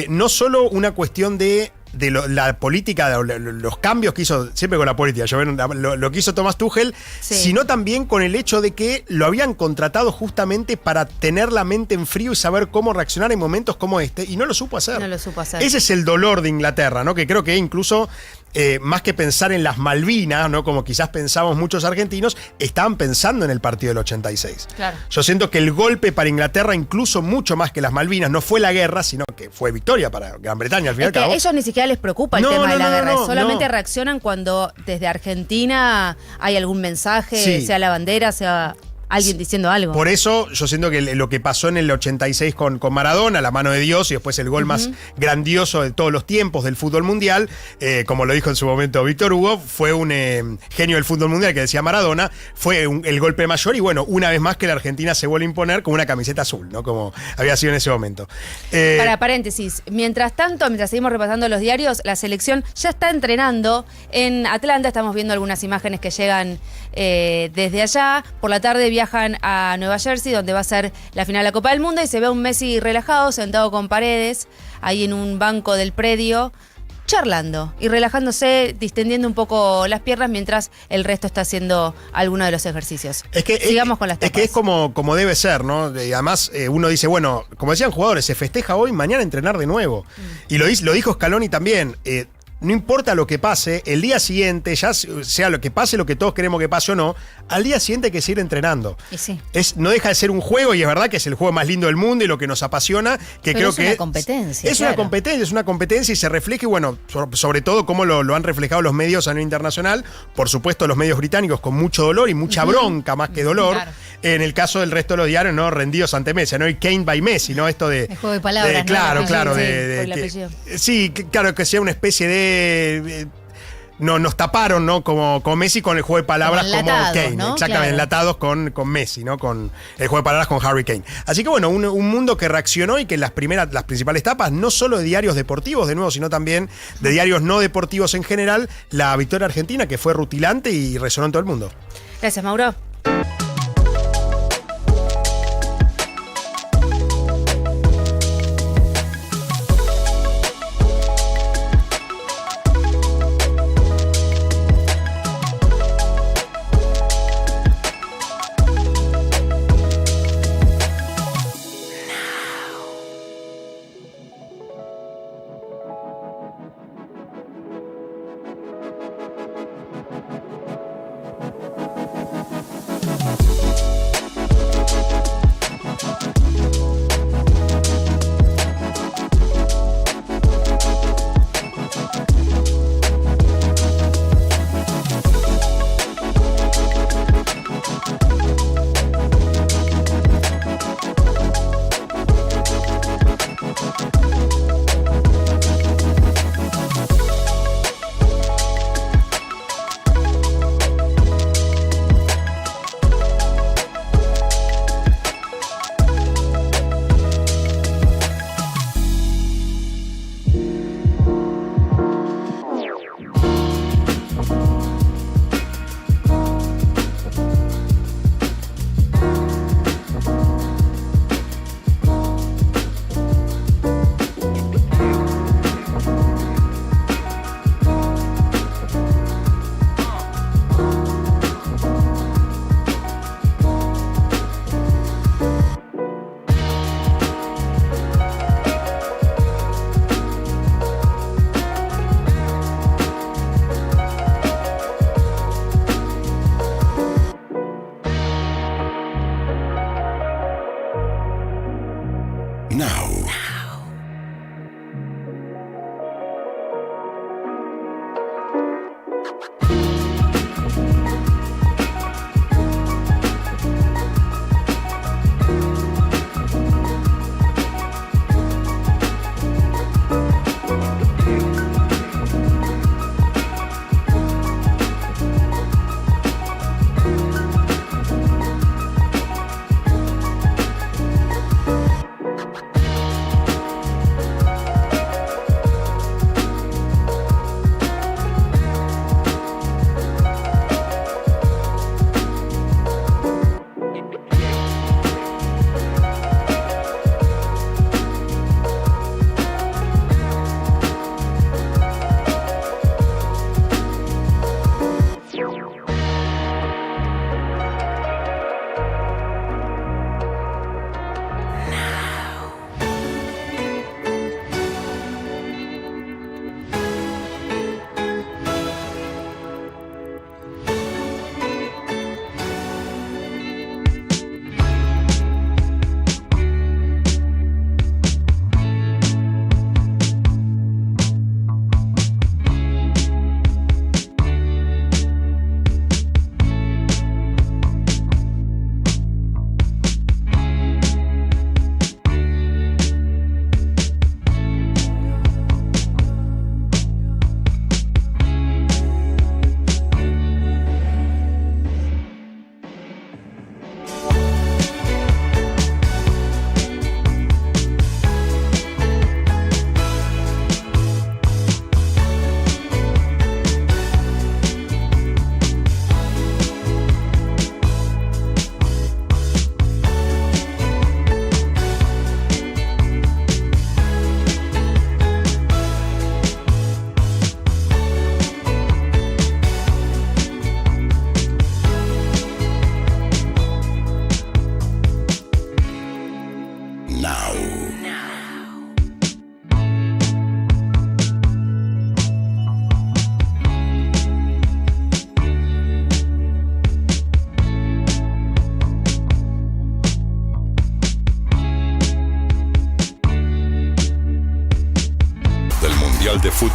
No solo una cuestión de la política, los cambios que hizo, siempre con la política, lo que hizo Thomas Tuchel, sino también con el hecho de que lo habían contratado justamente para tener la mente en frío y saber cómo reaccionar en momentos como este, y no lo supo hacer. Ese es el dolor de Inglaterra, ¿no? Que creo que incluso más que pensar en las Malvinas, ¿no?, como quizás pensamos muchos argentinos, estaban pensando en el partido del 86. Claro. Yo siento que el golpe para Inglaterra, incluso mucho más que las Malvinas, no fue la guerra, sino que fue victoria para Gran Bretaña al fin y al cabo. Ellos ni siquiera les preocupa el tema de la guerra, solamente reaccionan cuando desde Argentina hay algún mensaje, sea la bandera, sea alguien diciendo algo. Por eso yo siento que lo que pasó en el 86 con Maradona, la mano de Dios, y después el gol más grandioso de todos los tiempos del fútbol mundial, como lo dijo en su momento Víctor Hugo, fue un genio del fútbol mundial que decía Maradona, fue el golpe mayor y bueno, una vez más que la Argentina se vuelve a imponer con una camiseta azul, ¿no? Como había sido en ese momento. Para paréntesis, mientras seguimos repasando los diarios, la selección ya está entrenando en Atlanta, estamos viendo algunas imágenes que llegan desde allá. Por la tarde viajan a Nueva Jersey, donde va a ser la final de la Copa del Mundo, y se ve a un Messi relajado, sentado con Paredes, ahí en un banco del predio, charlando y relajándose, distendiendo un poco las piernas mientras el resto está haciendo alguno de los ejercicios. Sigamos con las tapas. Es que es como debe ser, ¿no? Además, uno dice, bueno, como decían jugadores, se festeja hoy, mañana entrenar de nuevo. Y lo dijo Scaloni también. No importa lo que pase, el día siguiente, ya sea lo que pase, lo que todos queremos que pase o no, al día siguiente hay que seguir entrenando. Y sí. No deja de ser un juego, y es verdad que es el juego más lindo del mundo y lo que nos apasiona, que creo que es una competencia. Es una competencia y se refleja, y bueno, sobre todo cómo lo han reflejado los medios a nivel internacional, por supuesto los medios británicos con mucho dolor y mucha bronca más que dolor. Claro. En el caso del resto de los diarios, ¿no? Rendidos ante Messi, ¿no? Y Kane by Messi, ¿no? Esto de... El juego de palabras, claro, ¿no? claro. Sí, claro, que sea una especie de... nos taparon, ¿no? Como Messi con el juego de palabras como Kane, ¿no? Exactamente, claro. Enlatados con Messi, ¿no? Con el juego de palabras con Harry Kane. Así que bueno, un mundo que reaccionó y que las principales tapas, no solo de diarios deportivos de nuevo, sino también de diarios no deportivos en general, la victoria argentina, que fue rutilante y resonó en todo el mundo. Gracias, Mauro.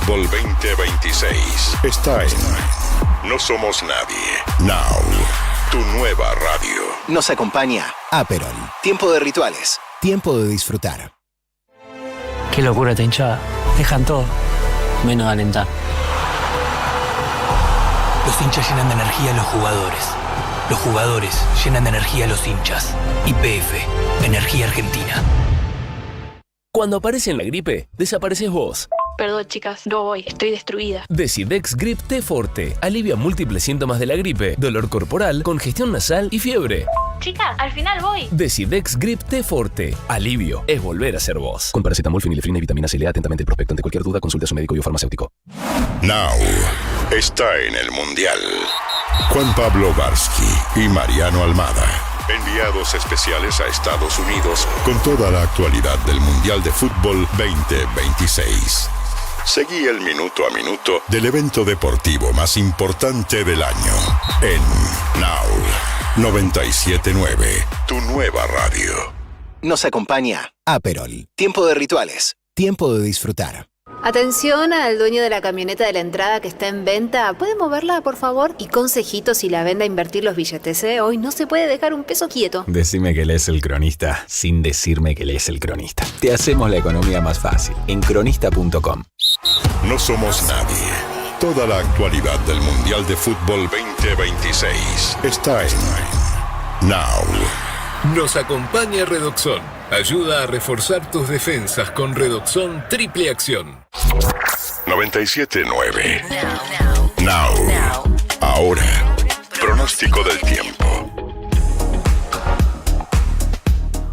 Fútbol 2026 está en No Somos Nadie. Now, tu nueva radio. Nos acompaña Aperol. Tiempo de rituales. Tiempo de disfrutar. Qué locura esta hinchada. Dejan todo, menos alentar. Los hinchas llenan de energía a los jugadores. Los jugadores llenan de energía a los hinchas. YPF, Energía Argentina. Cuando aparece en la gripe, desapareces vos. Perdón, chicas, no voy, estoy destruida. Decidex Grip T Forte alivia múltiples síntomas de la gripe, dolor corporal, congestión nasal y fiebre. Chicas, al final voy. Decidex Grip T Forte. Alivio es volver a ser vos. Con paracetamol, fenilefrina y vitamina C. Lea atentamente el prospecto. Ante cualquier duda, consulte a su médico y o farmacéutico. Now está en el Mundial. Juan Pablo Varsky y Mariano Almada. Enviados especiales a Estados Unidos con toda la actualidad del Mundial de Fútbol 2026. Seguí el minuto a minuto del evento deportivo más importante del año en Now 97.9, tu nueva radio. Nos acompaña Aperol. Tiempo de rituales. Tiempo de disfrutar. Atención al dueño de la camioneta de la entrada que está en venta. ¿Puede moverla, por favor? Y consejito si la vende a invertir los billetes, ¿eh? Hoy no se puede dejar un peso quieto. Decime que lees El Cronista sin decirme que lees El Cronista. Te hacemos la economía más fácil en cronista.com. No somos nadie. Toda la actualidad del Mundial de Fútbol 2026 está en Now. Nos acompaña Redoxon. Ayuda a reforzar tus defensas con Redoxon Triple Acción. 97.9. Now. Ahora. Pronóstico del tiempo.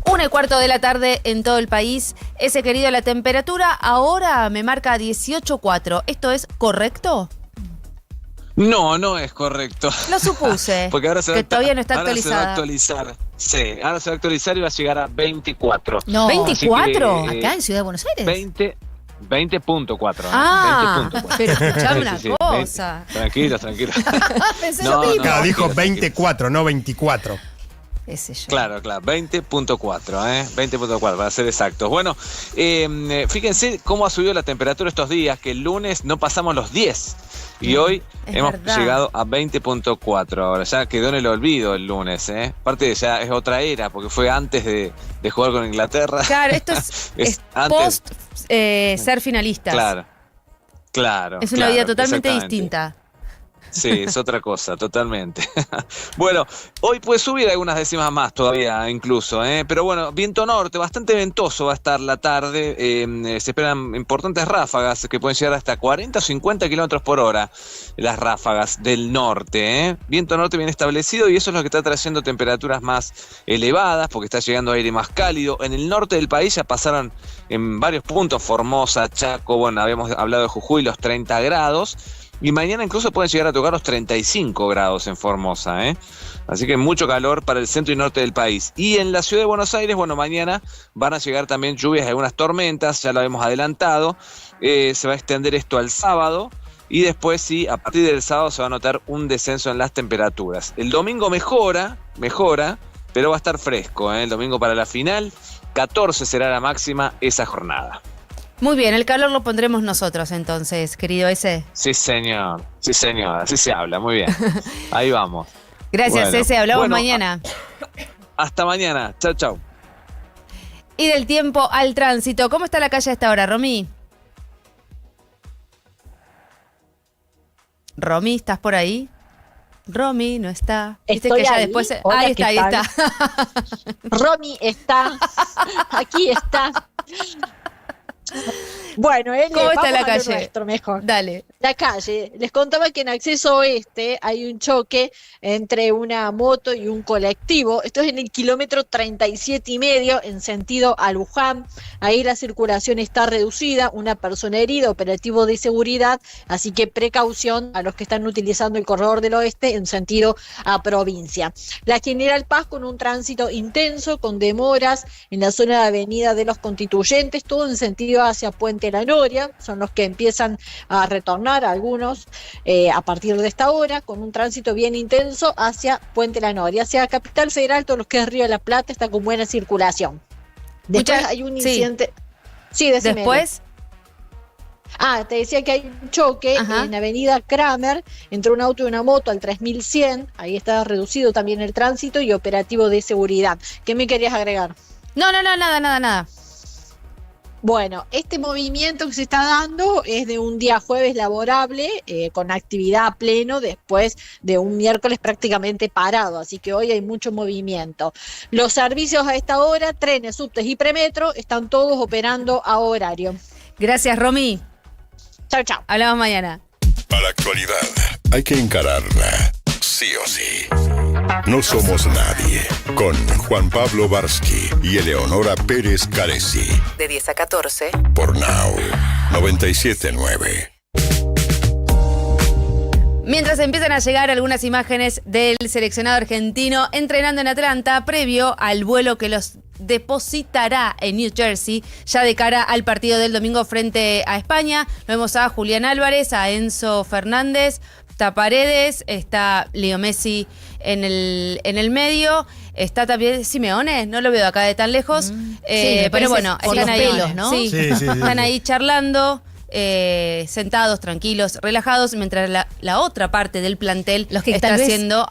1:15 de la tarde en todo el país. Ese querido, la temperatura ahora me marca 18.4. ¿Esto es correcto? No, no es correcto. Lo supuse. Porque ahora que todavía no está ahora actualizada. Se va a actualizar. Sí, ahora se va a actualizar y va a llegar a 24. No, ¿24? Acá en Ciudad de Buenos Aires. 20.4. Ah, 20.4. pero escuchame una Sí. cosa. Tranquila. Pensé lo mismo. Claro, dijo 24, no 24. Ese yo. Claro, 20.4, 20.4 para ser exactos. Bueno, fíjense cómo ha subido la temperatura estos días, que el lunes no pasamos los 10 y hoy hemos llegado a 20.4. Ahora ya quedó en el olvido el lunes, Aparte ya es otra era, porque fue antes de jugar con Inglaterra. Claro, esto es post ser finalistas. Claro. Es una vida totalmente distinta. Sí, es otra cosa, totalmente. Bueno, hoy puede subir algunas décimas más todavía, incluso, pero bueno, viento norte, bastante ventoso va a estar la tarde. Se esperan importantes ráfagas que pueden llegar hasta 40 o 50 kilómetros por hora, las ráfagas del norte. Viento norte bien establecido, y eso es lo que está trayendo temperaturas más elevadas, porque está llegando aire más cálido. En el norte del país ya pasaron en varios puntos, Formosa, Chaco, bueno, habíamos hablado de Jujuy, los 30 grados. Y mañana incluso pueden llegar a tocar los 35 grados en Formosa, Así que mucho calor para el centro y norte del país. Y en la ciudad de Buenos Aires, bueno, mañana van a llegar también lluvias y algunas tormentas, ya lo hemos adelantado. Se va a extender esto al sábado. Y después sí, a partir del sábado se va a notar un descenso en las temperaturas. El domingo mejora, pero va a estar fresco, El domingo para la final, 14 será la máxima esa jornada. Muy bien, el calor lo pondremos nosotros entonces, querido ese. Sí, señor, así se habla, muy bien. Ahí vamos. Gracias, bueno, ese, hablamos mañana. Hasta mañana, chau. Y del tiempo al tránsito, ¿cómo está la calle a esta hora, Romy? Romy, ¿estás por ahí? Romy no está. Viste Estoy que ya ahí. después. Hola, ahí ¿qué está. Romy está. Aquí está. Bueno, ¿cómo está vamos la a lo calle? nuestro mejor. Dale. La calle. Les contaba que en acceso oeste hay un choque entre una moto y un colectivo. Esto es en el kilómetro 37,5 en sentido a Luján. Ahí la circulación está reducida, una persona herida, operativo de seguridad, así que precaución a los que están utilizando el corredor del oeste en sentido a provincia. La General Paz con un tránsito intenso, con demoras en la zona de Avenida de los Constituyentes, todo en sentido hacia Puente La Noria, son los que empiezan a retornar algunos a partir de esta hora, con un tránsito bien intenso hacia Puente La Noria, hacia Capital Federal, todos los que es Río de la Plata está con buena circulación. Después hay un incidente. Sí, decime. Después. Te decía que hay un choque en Avenida Kramer entre un auto y una moto al 3100. Ahí está reducido también el tránsito y operativo de seguridad. ¿Qué me querías agregar? No, nada. Bueno, este movimiento que se está dando es de un día jueves laborable, con actividad a pleno después de un miércoles prácticamente parado, así que hoy hay mucho movimiento. Los servicios a esta hora, trenes, subtes y premetro, están todos operando a horario. Gracias, Romy. Chau. Hablamos mañana. A la actualidad hay que encararla, sí o sí. No somos nadie, con Juan Pablo Barsky y Eleonora Pérez Caresi. De 10 a 14. Por Now 97.9. Mientras empiezan a llegar algunas imágenes del seleccionado argentino entrenando en Atlanta, previo al vuelo que los depositará en New Jersey, ya de cara al partido del domingo frente a España. Vemos a Julián Álvarez, a Enzo Fernández, está Paredes, está Leo Messi en el medio, está también Simeone, no lo veo acá de tan lejos, pero bueno, están ahí, pelos, ¿no? Sí, están ahí charlando. Sentados, tranquilos, relajados, mientras la otra parte del plantel los que está haciendo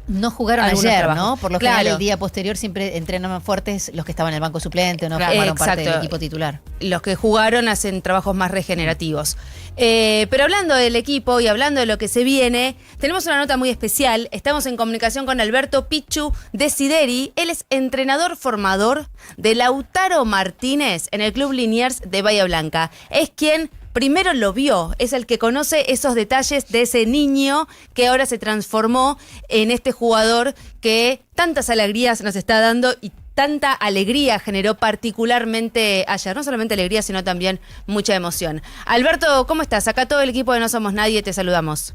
no jugaron ayer, trabajos, ¿no? Por lo general el día posterior siempre entrenan más fuertes los que estaban en el banco suplente o no formaron parte del equipo titular. Los que jugaron hacen trabajos más regenerativos. Pero hablando del equipo y hablando de lo que se viene, tenemos una nota muy especial. Estamos en comunicación con Alberto Pichu Desideri. Él es entrenador formador de Lautaro Martínez en el Club Liniers de Bahía Blanca. Es quien primero lo vio, es el que conoce esos detalles de ese niño que ahora se transformó en este jugador que tantas alegrías nos está dando y tanta alegría generó particularmente ayer. No solamente alegría, sino también mucha emoción. Alberto, ¿cómo estás? Acá todo el equipo de No Somos Nadie te saludamos.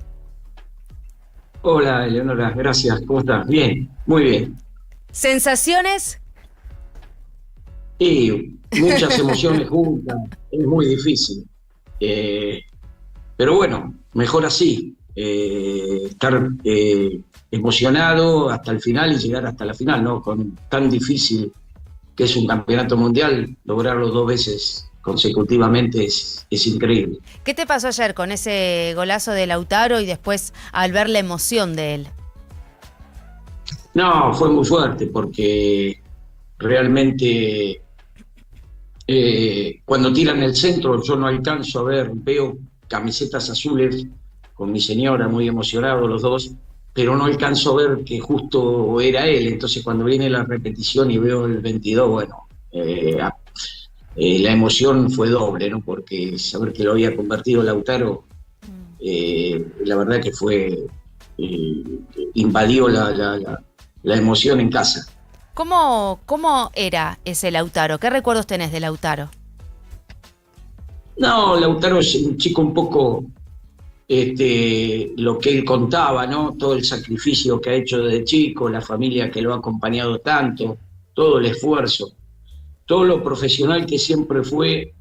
Hola, Eleonora, gracias. ¿Cómo estás? Bien, muy bien. ¿Sensaciones? Y muchas emociones juntas, es muy difícil. Pero bueno, mejor así, estar emocionado hasta el final y llegar hasta la final, ¿no? Con tan difícil que es un campeonato mundial, lograrlo 2 veces consecutivamente es increíble. ¿Qué te pasó ayer con ese golazo de Lautaro y después al ver la emoción de él? No, fue muy fuerte porque realmente cuando tiran el centro yo no alcanzo a ver, veo camisetas azules con mi señora muy emocionados los dos, pero no alcanzo a ver que justo era él. Entonces cuando viene la repetición y veo el 22, bueno, la emoción fue doble, ¿no? Porque saber que lo había convertido Lautaro, la verdad que fue, invadió la emoción en casa. ¿Cómo era ese Lautaro? ¿Qué recuerdos tenés de Lautaro? No, Lautaro es un chico un poco lo que él contaba, ¿no? Todo el sacrificio que ha hecho desde chico, la familia que lo ha acompañado tanto, todo el esfuerzo, todo lo profesional que siempre fue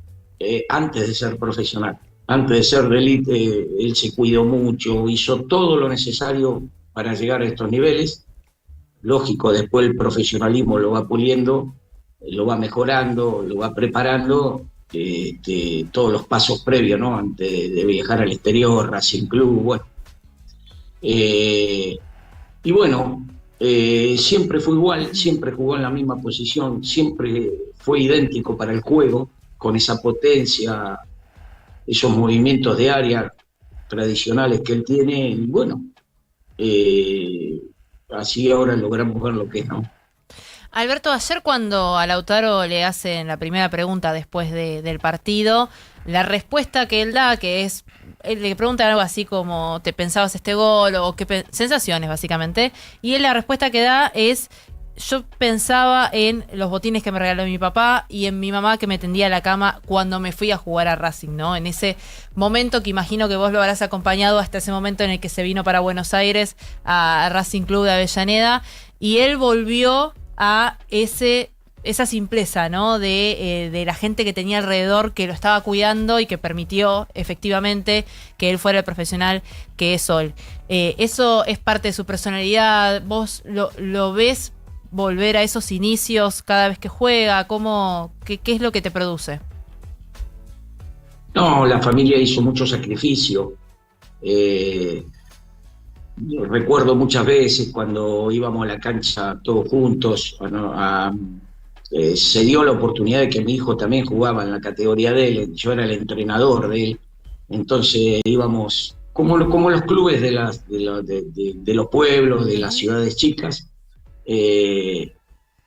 antes de ser profesional. Antes de ser de élite, él se cuidó mucho, hizo todo lo necesario para llegar a estos niveles. Lógico, después el profesionalismo lo va puliendo, lo va mejorando, lo va preparando, todos los pasos previos, ¿no? Antes de viajar al exterior, Racing Club, bueno. Y bueno, siempre fue igual, siempre jugó en la misma posición, siempre fue idéntico para el juego, con esa potencia, esos movimientos de área tradicionales que él tiene, y bueno, así ahora logramos ver lo que es, ¿no? Alberto, ayer cuando a Lautaro le hacen la primera pregunta después del partido, la respuesta que él da, que es, él le pregunta algo así como, ¿te pensabas este gol? O qué sensaciones, básicamente. Y él la respuesta que da es, yo pensaba en los botines que me regaló mi papá y en mi mamá que me tendía a la cama cuando me fui a jugar a Racing, ¿no? En ese momento que imagino que vos lo habrás acompañado hasta ese momento en el que se vino para Buenos Aires a Racing Club de Avellaneda, y él volvió a esa simpleza, ¿no? De la gente que tenía alrededor, que lo estaba cuidando y que permitió efectivamente que él fuera el profesional que es hoy. Eso es parte de su personalidad. ¿Vos lo ves volver a esos inicios cada vez que juega? ¿Qué es lo que te produce? No, la familia hizo mucho sacrificio. Recuerdo muchas veces cuando íbamos a la cancha todos juntos, se dio la oportunidad de que mi hijo también jugaba en la categoría de él, yo era el entrenador de él, entonces íbamos como los clubes de los pueblos, de las ciudades chicas,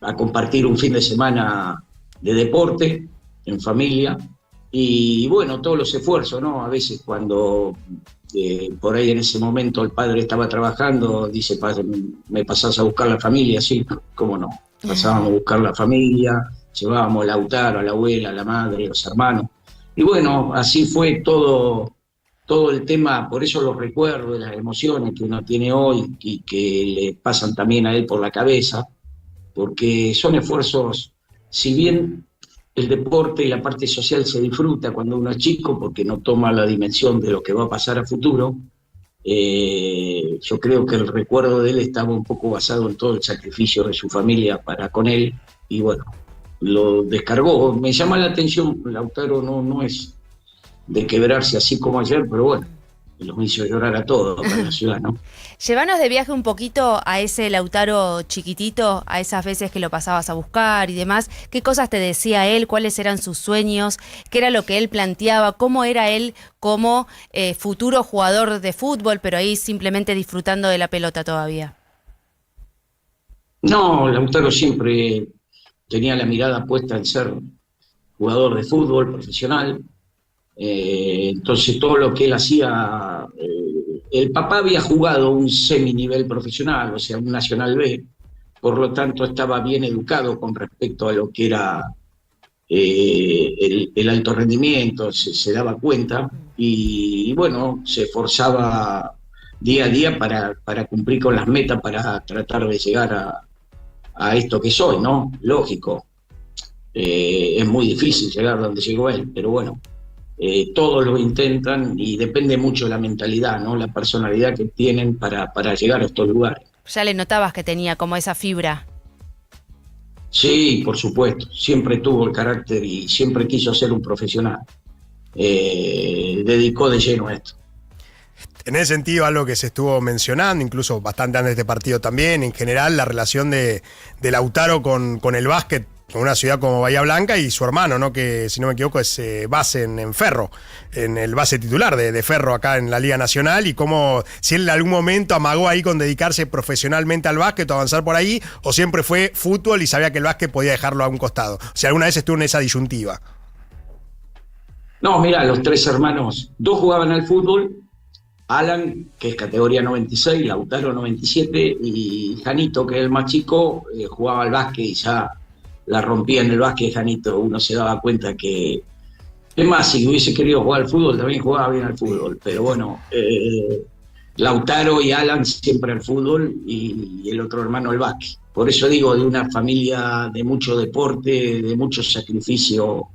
a compartir un fin de semana de deporte en familia. Y bueno, todos los esfuerzos, ¿no? A veces cuando por ahí en ese momento el padre estaba trabajando, dice, padre, ¿me pasás a buscar la familia? Sí, ¿cómo no? Pasábamos a buscar la familia, llevábamos a Lautaro, a la abuela, a la madre, a los hermanos. Y bueno, así fue todo el tema, por eso los recuerdos, las emociones que uno tiene hoy y que le pasan también a él por la cabeza, porque son esfuerzos, si bien el deporte y la parte social se disfruta cuando uno es chico porque no toma la dimensión de lo que va a pasar a futuro, yo creo que el recuerdo de él estaba un poco basado en todo el sacrificio de su familia para con él, y bueno, lo descargó. Me llama la atención, Lautaro no es de quebrarse así como ayer, pero bueno, los hizo llorar a todos para la ciudad, ¿no? Llévanos de viaje un poquito a ese Lautaro chiquitito, a esas veces que lo pasabas a buscar y demás. ¿Qué cosas te decía él? ¿Cuáles eran sus sueños? ¿Qué era lo que él planteaba? ¿Cómo era él como futuro jugador de fútbol, pero ahí simplemente disfrutando de la pelota todavía? No, Lautaro siempre tenía la mirada puesta en ser jugador de fútbol profesional. Entonces todo lo que él hacía, el papá había jugado un semi-nivel profesional, o sea, un Nacional B, por lo tanto estaba bien educado con respecto a lo que era el alto rendimiento, se daba cuenta y bueno, se esforzaba día a día para cumplir con las metas, para tratar de llegar a esto que soy, ¿no? Lógico, es muy difícil llegar donde llegó él, pero bueno. Todos lo intentan y depende mucho de la mentalidad, ¿no? La personalidad que tienen para llegar a estos lugares. Ya le notabas que tenía como esa fibra. Sí, por supuesto. Siempre tuvo el carácter y siempre quiso ser un profesional. Dedicó de lleno a esto. En ese sentido, algo que se estuvo mencionando, incluso bastante antes de este partido también, en general, la relación de Lautaro con el básquet, con una ciudad como Bahía Blanca, y su hermano, ¿no? Que si no me equivoco es base en Ferro, en el base titular de Ferro acá en la Liga Nacional, y cómo, si él en algún momento amagó ahí con dedicarse profesionalmente al básquet o avanzar por ahí, o siempre fue fútbol y sabía que el básquet podía dejarlo a un costado. O sea, alguna vez estuvo en esa disyuntiva. No, mira, los tres hermanos, dos jugaban al fútbol, Alan, que es categoría 96, Lautaro 97, y Janito, que es el más chico, jugaba al básquet y ya la rompía en el básquet. Janito, uno se daba cuenta que, es más, si hubiese querido jugar al fútbol, también jugaba bien al fútbol, pero bueno, Lautaro y Alan siempre al fútbol y el otro hermano al básquet. Por eso digo, de una familia de mucho deporte, de mucho sacrificio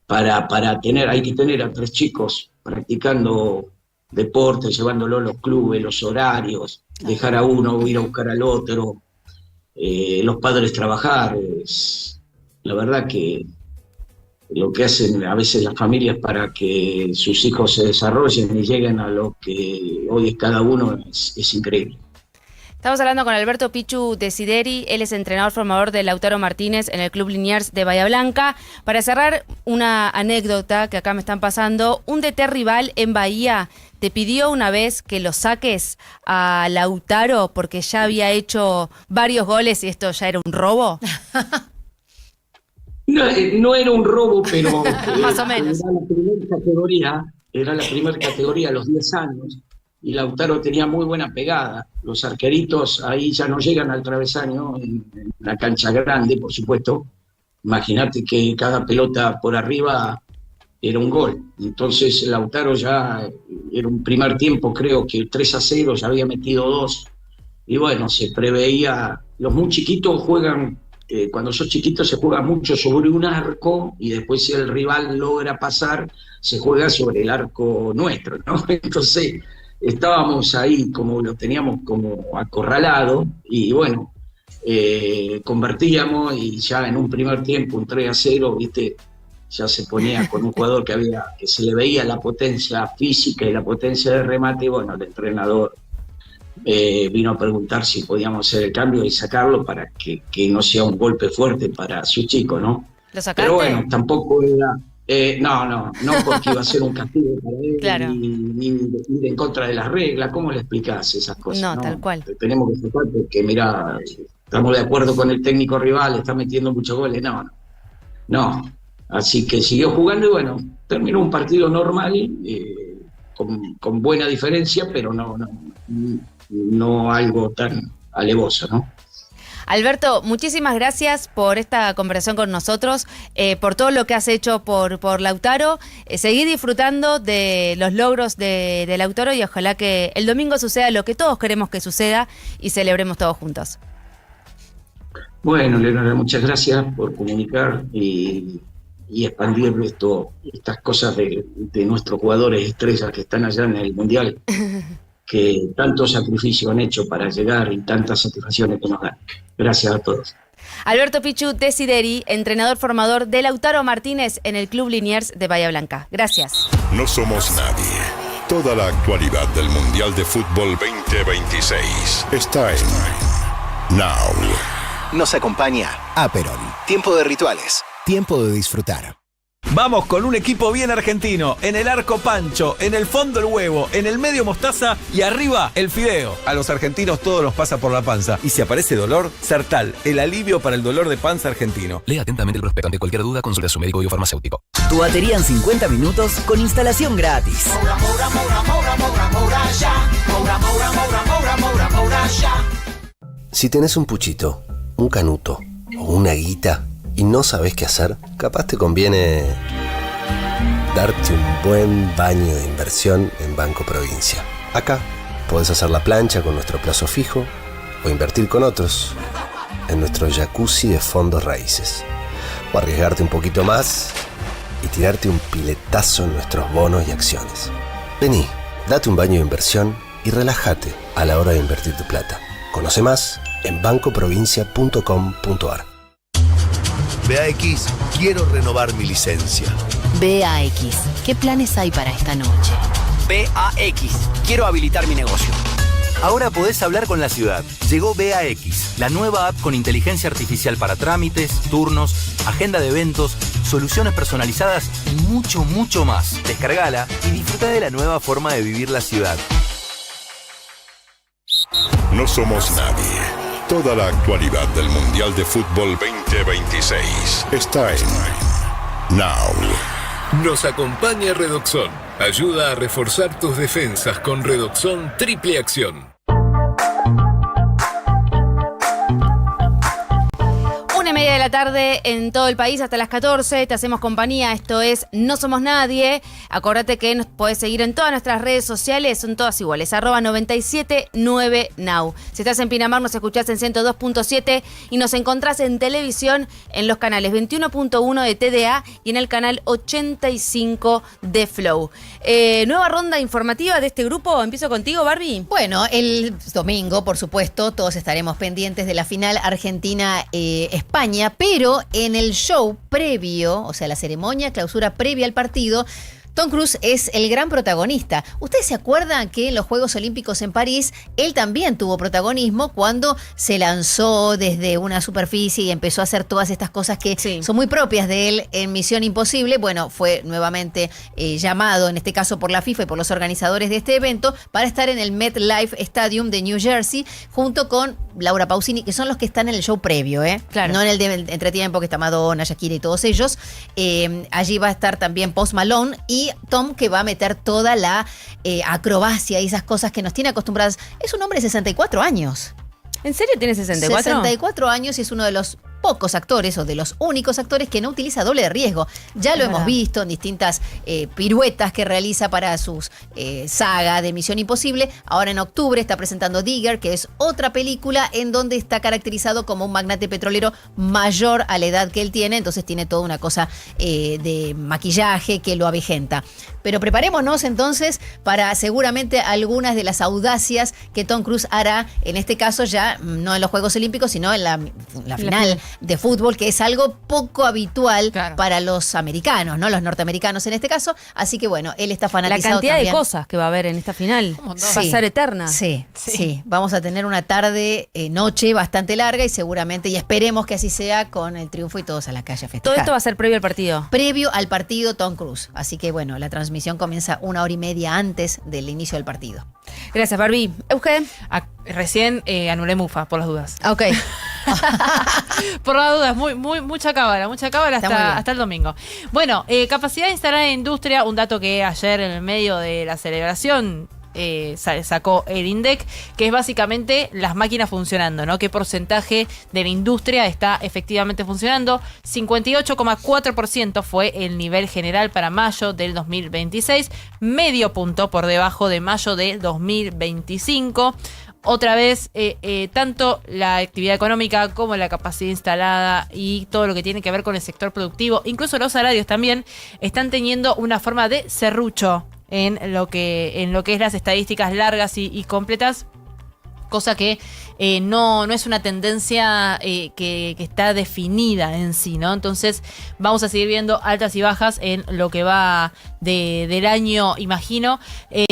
para tener, hay que tener a tres chicos practicando deporte, llevándolo a los clubes, los horarios, dejar a uno, ir a buscar al otro. Los padres trabajar, la verdad que lo que hacen a veces las familias para que sus hijos se desarrollen y lleguen a lo que hoy es cada uno es increíble. Estamos hablando con Alberto Pichu Desideri, él es entrenador formador de Lautaro Martínez en el Club Liniers de Bahía Blanca. Para cerrar, una anécdota que acá me están pasando, un DT rival en Bahía te pidió una vez que lo saques a Lautaro porque ya había hecho varios goles y esto ya era un robo. No era un robo, pero más o menos. Era la primera categoría a los 10 años y Lautaro tenía muy buena pegada. Los arqueritos ahí ya no llegan al travesaño, en la cancha grande, por supuesto. Imagínate que cada pelota por arriba era un gol. Entonces Lautaro ya era un primer tiempo, creo que 3-0, ya había metido 2. Y bueno, se preveía, los muy chiquitos juegan, cuando sos chiquitos se juega mucho sobre un arco y después si el rival logra pasar, se juega sobre el arco nuestro, ¿no? Entonces estábamos ahí como lo teníamos como acorralado y bueno, convertíamos y ya en un primer tiempo, un 3-0, ¿viste? ya se ponía con un jugador que se le veía la potencia física y la potencia de remate, y bueno, el entrenador vino a preguntar si podíamos hacer el cambio y sacarlo para que no sea un golpe fuerte para su chico, ¿no? ¿Lo sacaste? Pero bueno, tampoco era... no porque iba a ser un castigo para él, claro. ni ir en contra de las reglas. ¿Cómo le explicás esas cosas? No, tal cual. Tenemos que sacar porque, mira, estamos de acuerdo con el técnico rival, está metiendo muchos goles. No. Así que siguió jugando y bueno, terminó un partido normal, con buena diferencia, pero no algo tan alevoso, ¿no? Alberto, muchísimas gracias por esta conversación con nosotros, por todo lo que has hecho por Lautaro. Seguí disfrutando de los logros de Lautaro y ojalá que el domingo suceda lo que todos queremos que suceda y celebremos todos juntos. Bueno, Leonora, muchas gracias por comunicar y expandir estas cosas de nuestros jugadores estrellas que están allá en el Mundial, que tanto sacrificio han hecho para llegar y tantas satisfacciones que nos dan. Gracias a todos. Alberto Pichu Desideri, entrenador formador de Lautaro Martínez en el Club Liniers de Bahía Blanca. Gracias. No somos nadie. Toda la actualidad del Mundial de Fútbol 2026 está en Now. Nos acompaña Aperol. Tiempo de rituales. Tiempo de disfrutar. Vamos con un equipo bien argentino. En el arco Pancho, en el fondo el huevo, en el medio mostaza y arriba el fideo. A los argentinos todo nos pasa por la panza. Y si aparece dolor, Sertal, el alivio para el dolor de panza argentino. Lea atentamente el prospecto. Ante cualquier duda, consulta a su médico o farmacéutico. Tu batería en 50 minutos con instalación gratis. Si tenés un puchito, un canuto o una guita y no sabés qué hacer, capaz te conviene darte un buen baño de inversión en Banco Provincia. Acá podés hacer la plancha con nuestro plazo fijo o invertir con otros en nuestro jacuzzi de fondos raíces. O arriesgarte un poquito más y tirarte un piletazo en nuestros bonos y acciones. Vení, date un baño de inversión y relájate a la hora de invertir tu plata. Conoce más en bancoprovincia.com.ar. BAX, quiero renovar mi licencia. BAX, ¿qué planes hay para esta noche? BAX, quiero habilitar mi negocio. Ahora podés hablar con la ciudad. Llegó BAX, la nueva app con inteligencia artificial para trámites, turnos, agenda de eventos, soluciones personalizadas y mucho, mucho más. Descargala y disfruta de la nueva forma de vivir la ciudad. No somos nadie. Toda la actualidad del Mundial de Fútbol 2026 está en Now. Nos acompaña Redoxon. Ayuda a reforzar tus defensas con Redoxon Triple Acción. 1:30 de la tarde en todo el país hasta las 14. Te hacemos compañía. Esto es No Somos Nadie. Acordate que nos podés seguir en todas nuestras redes sociales. Son todas iguales. @979now. Si estás en Pinamar nos escuchás en 102.7 y nos encontrás en televisión en los canales 21.1 de TDA y en el canal 85 de Flow. Nueva ronda informativa de este grupo. Empiezo contigo, Barbie. Bueno, el domingo, por supuesto, todos estaremos pendientes de la final Argentina-España, pero en el show previo, o sea, la ceremonia, clausura previa al partido, Tom Cruise es el gran protagonista. ¿Ustedes se acuerdan que en los Juegos Olímpicos en París, él también tuvo protagonismo cuando se lanzó desde una superficie y empezó a hacer todas estas cosas que son muy propias de él en Misión Imposible? Bueno, fue nuevamente llamado, en este caso por la FIFA y por los organizadores de este evento, para estar en el MetLife Stadium de New Jersey, junto con Laura Pausini, que son los que están en el show previo, Claro. No en el de entretiempo, que está Madonna, Shakira y todos ellos. Allí va a estar también Post Malone y Tom, que va a meter toda la acrobacia y esas cosas que nos tiene acostumbradas. Es un hombre de 64 años. ¿En serio tiene 64? 64 años y es uno de los pocos actores o de los únicos actores que no utiliza doble de riesgo. Ya lo hemos visto en distintas piruetas que realiza para sus saga de Misión Imposible. Ahora en octubre está presentando Digger, que es otra película en donde está caracterizado como un magnate petrolero mayor a la edad que él tiene, entonces tiene toda una cosa de maquillaje que lo avejenta. Pero preparémonos entonces para seguramente algunas de las audacias que Tom Cruise hará, en este caso ya no en los Juegos Olímpicos, sino en la final de fútbol, que es algo poco habitual para los americanos, ¿no? Los norteamericanos en este caso. Así que bueno, él está fanatizado. La cantidad también de cosas que va a haber en esta final va a ser eterna. Sí. Vamos a tener una tarde, noche bastante larga y seguramente, y esperemos que así sea, con el triunfo y todos a la calle a festejar. Todo esto va a ser previo al partido. Previo al partido Tom Cruise. Así que bueno, la transmisión comienza 1 hora y media antes del inicio del partido. Gracias, Barbie. ¿Eugen? Recién anulé Mufa, por las dudas. Ok. Por las dudas, mucha cábala hasta el domingo. Bueno, capacidad instalada en industria, un dato que ayer en el medio de la celebración sacó el INDEC, que es básicamente las máquinas funcionando, ¿no? ¿Qué porcentaje de la industria está efectivamente funcionando? 58,4% fue el nivel general para mayo del 2026, medio punto por debajo de mayo del 2025. Otra vez, tanto la actividad económica como la capacidad instalada y todo lo que tiene que ver con el sector productivo, incluso los salarios también, están teniendo una forma de serrucho en lo que es las estadísticas largas y completas, cosa que no es una tendencia que está definida en sí, ¿no? Entonces vamos a seguir viendo altas y bajas en lo que va del año, imagino.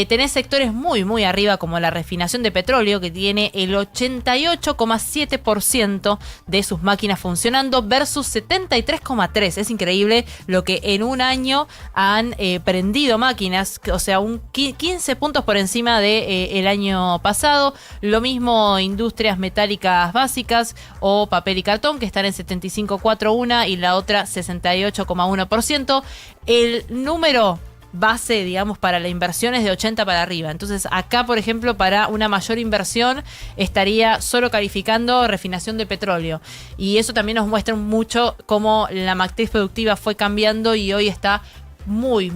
Tenés sectores muy arriba, como la refinación de petróleo, que tiene el 88,7% de sus máquinas funcionando versus 73,3%. Es increíble lo que en un año han prendido máquinas, o sea, 15 puntos por encima del año pasado. Lo mismo industrias metálicas básicas o papel y cartón, que están en 75,41 y la otra 68,1%. El número base, digamos, para la inversión es de 80 para arriba. Entonces acá, por ejemplo, para una mayor inversión estaría solo calificando refinación de petróleo. Y eso también nos muestra mucho cómo la matriz productiva fue cambiando y hoy está muy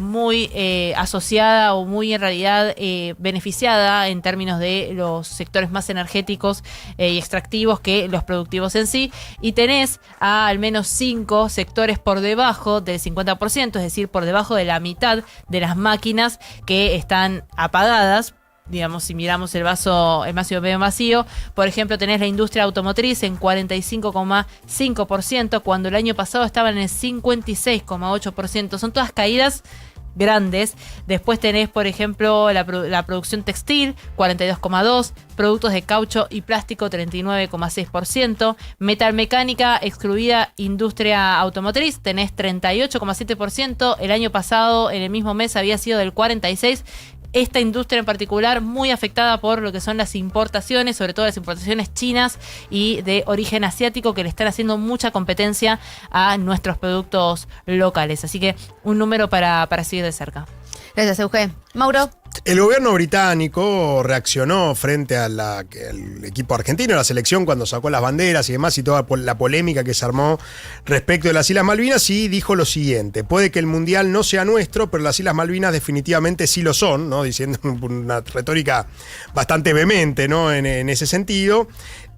asociada o muy en realidad beneficiada en términos de los sectores más energéticos y extractivos que los productivos en sí, y tenés a al menos 5 sectores por debajo del 50%, es decir, por debajo de la mitad de las máquinas que están apagadas. Digamos, si miramos el vaso medio vacío, por ejemplo, tenés la industria automotriz en 45,5%, cuando el año pasado estaba en el 56,8%. Son todas caídas grandes. Después tenés, por ejemplo, la producción textil, 42,2%, productos de caucho y plástico, 39,6%, metalmecánica, excluida industria automotriz, tenés 38,7%, el año pasado, en el mismo mes, había sido del 46%. Esta industria en particular muy afectada por lo que son las importaciones, sobre todo las importaciones chinas y de origen asiático, que le están haciendo mucha competencia a nuestros productos locales. Así que un número para seguir de cerca. Gracias, Eugen. Mauro. El gobierno británico reaccionó frente al equipo argentino, la selección, cuando sacó las banderas y demás, y toda la polémica que se armó respecto de las Islas Malvinas, y dijo lo siguiente: puede que el Mundial no sea nuestro, pero las Islas Malvinas definitivamente sí lo son, ¿no? Diciendo una retórica bastante vehemente, ¿no? En ese sentido.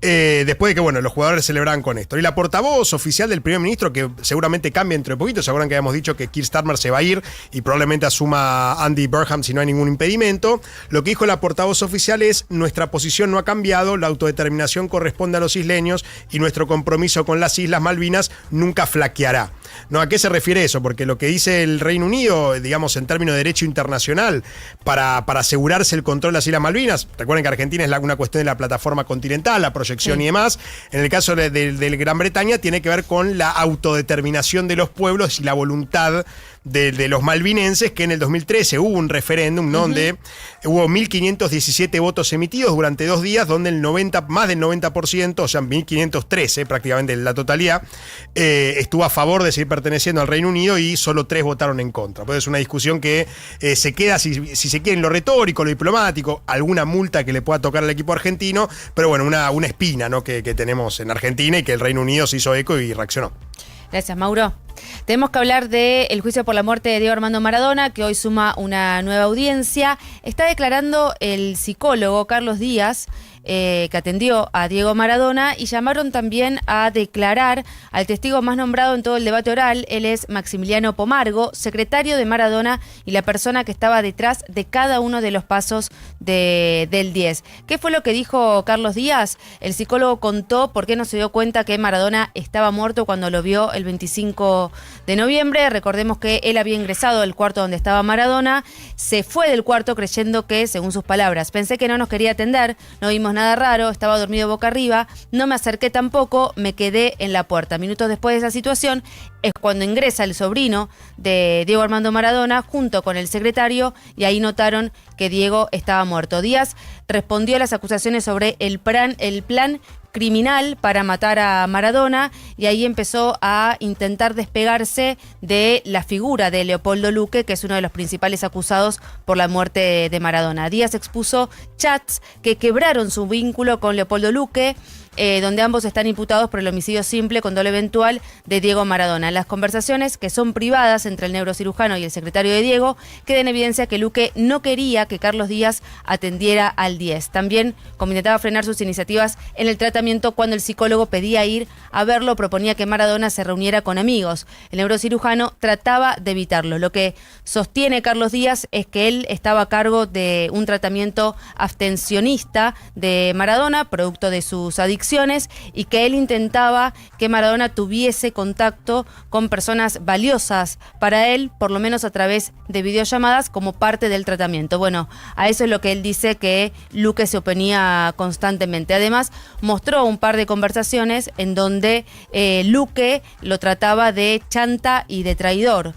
Después de que, bueno, los jugadores celebraban con esto. Y la portavoz oficial del primer ministro, que seguramente cambia entre poquito, ¿se acuerdan que habíamos dicho que Keir Starmer se va a ir y probablemente asuma Andy Burnham si no hay ningún impedimento? Lo que dijo la portavoz oficial es: nuestra posición no ha cambiado, la autodeterminación corresponde a los isleños y nuestro compromiso con las Islas Malvinas nunca flaqueará. ¿No? ¿A qué se refiere eso? Porque lo que dice el Reino Unido, digamos, en términos de derecho internacional, para asegurarse el control de las Islas Malvinas, recuerden que Argentina es una cuestión de la plataforma continental, la proyección y demás. En el caso de Gran Bretaña tiene que ver con la autodeterminación de los pueblos y la voluntad de los malvinenses, que en el 2013 hubo un referéndum donde hubo 1.517 votos emitidos durante 2 días, donde más del 90%, o sea, 1.513 prácticamente la totalidad, estuvo a favor de seguir perteneciendo al Reino Unido y solo 3 votaron en contra. Pues es una discusión que se queda, si se quiere, en lo retórico, lo diplomático, alguna multa que le pueda tocar al equipo argentino, pero bueno, una espina, ¿no? que tenemos en Argentina, y que el Reino Unido se hizo eco y reaccionó. Gracias, Mauro. Tenemos que hablar del juicio por la muerte de Diego Armando Maradona, que hoy suma una nueva audiencia. Está declarando el psicólogo Carlos Díaz, que atendió a Diego Maradona, y llamaron también a declarar al testigo más nombrado en todo el debate oral. Él es Maximiliano Pomargo, secretario de Maradona y la persona que estaba detrás de cada uno de los pasos del 10. ¿Qué fue lo que dijo Carlos Díaz? El psicólogo contó por qué no se dio cuenta que Maradona estaba muerto cuando lo vio el 25 de noviembre. Recordemos que él había ingresado al cuarto donde estaba Maradona, se fue del cuarto creyendo que, según sus palabras, pensé que no nos quería atender, no vimos nada raro, estaba dormido boca arriba, no me acerqué tampoco, me quedé en la puerta. Minutos después de esa situación es cuando ingresa el sobrino de Diego Armando Maradona junto con el secretario, y ahí notaron que Diego estaba muerto. Díaz respondió a las acusaciones sobre el plan criminal para matar a Maradona, y ahí empezó a intentar despegarse de la figura de Leopoldo Luque, que es uno de los principales acusados por la muerte de Maradona. Díaz expuso chats que quebraron su vínculo con Leopoldo Luque, donde ambos están imputados por el homicidio simple con dolo eventual de Diego Maradona. Las conversaciones, que son privadas entre el neurocirujano y el secretario de Diego, queda en evidencia que Luque no quería que Carlos Díaz atendiera al 10. También, como intentaba frenar sus iniciativas en el tratamiento, cuando el psicólogo pedía ir a verlo, proponía que Maradona se reuniera con amigos. El neurocirujano trataba de evitarlo. Lo que sostiene Carlos Díaz es que él estaba a cargo de un tratamiento abstencionista de Maradona, producto de sus adicciones, y que él intentaba que Maradona tuviese contacto con personas valiosas para él, por lo menos a través de videollamadas, como parte del tratamiento. Bueno, a eso es lo que él dice que Luque se oponía constantemente. Además, mostró un par de conversaciones en donde Luque lo trataba de chanta y de traidor.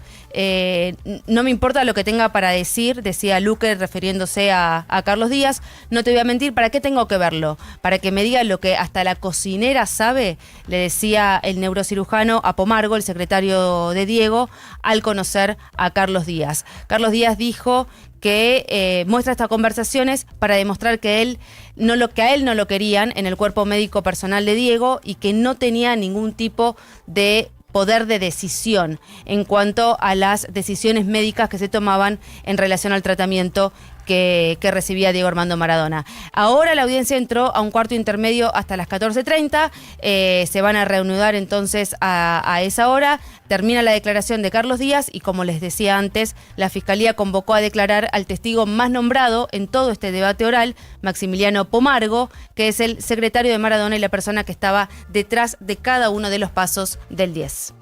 No me importa lo que tenga para decir, decía Luque refiriéndose a Carlos Díaz, no te voy a mentir, ¿para qué tengo que verlo? Para que me diga lo que hasta la cocinera sabe, le decía el neurocirujano a Pomargo, el secretario de Diego, al conocer a Carlos Díaz. Carlos Díaz dijo que muestra estas conversaciones para demostrar que a él no lo querían en el cuerpo médico personal de Diego, y que no tenía ningún tipo de poder de decisión en cuanto a las decisiones médicas que se tomaban en relación al tratamiento que recibía Diego Armando Maradona. Ahora la audiencia entró a un cuarto intermedio hasta las 14:30, se van a reanudar entonces a esa hora, termina la declaración de Carlos Díaz, y como les decía antes, la Fiscalía convocó a declarar al testigo más nombrado en todo este debate oral, Maximiliano Pomargo, que es el secretario de Maradona y la persona que estaba detrás de cada uno de los pasos del 10.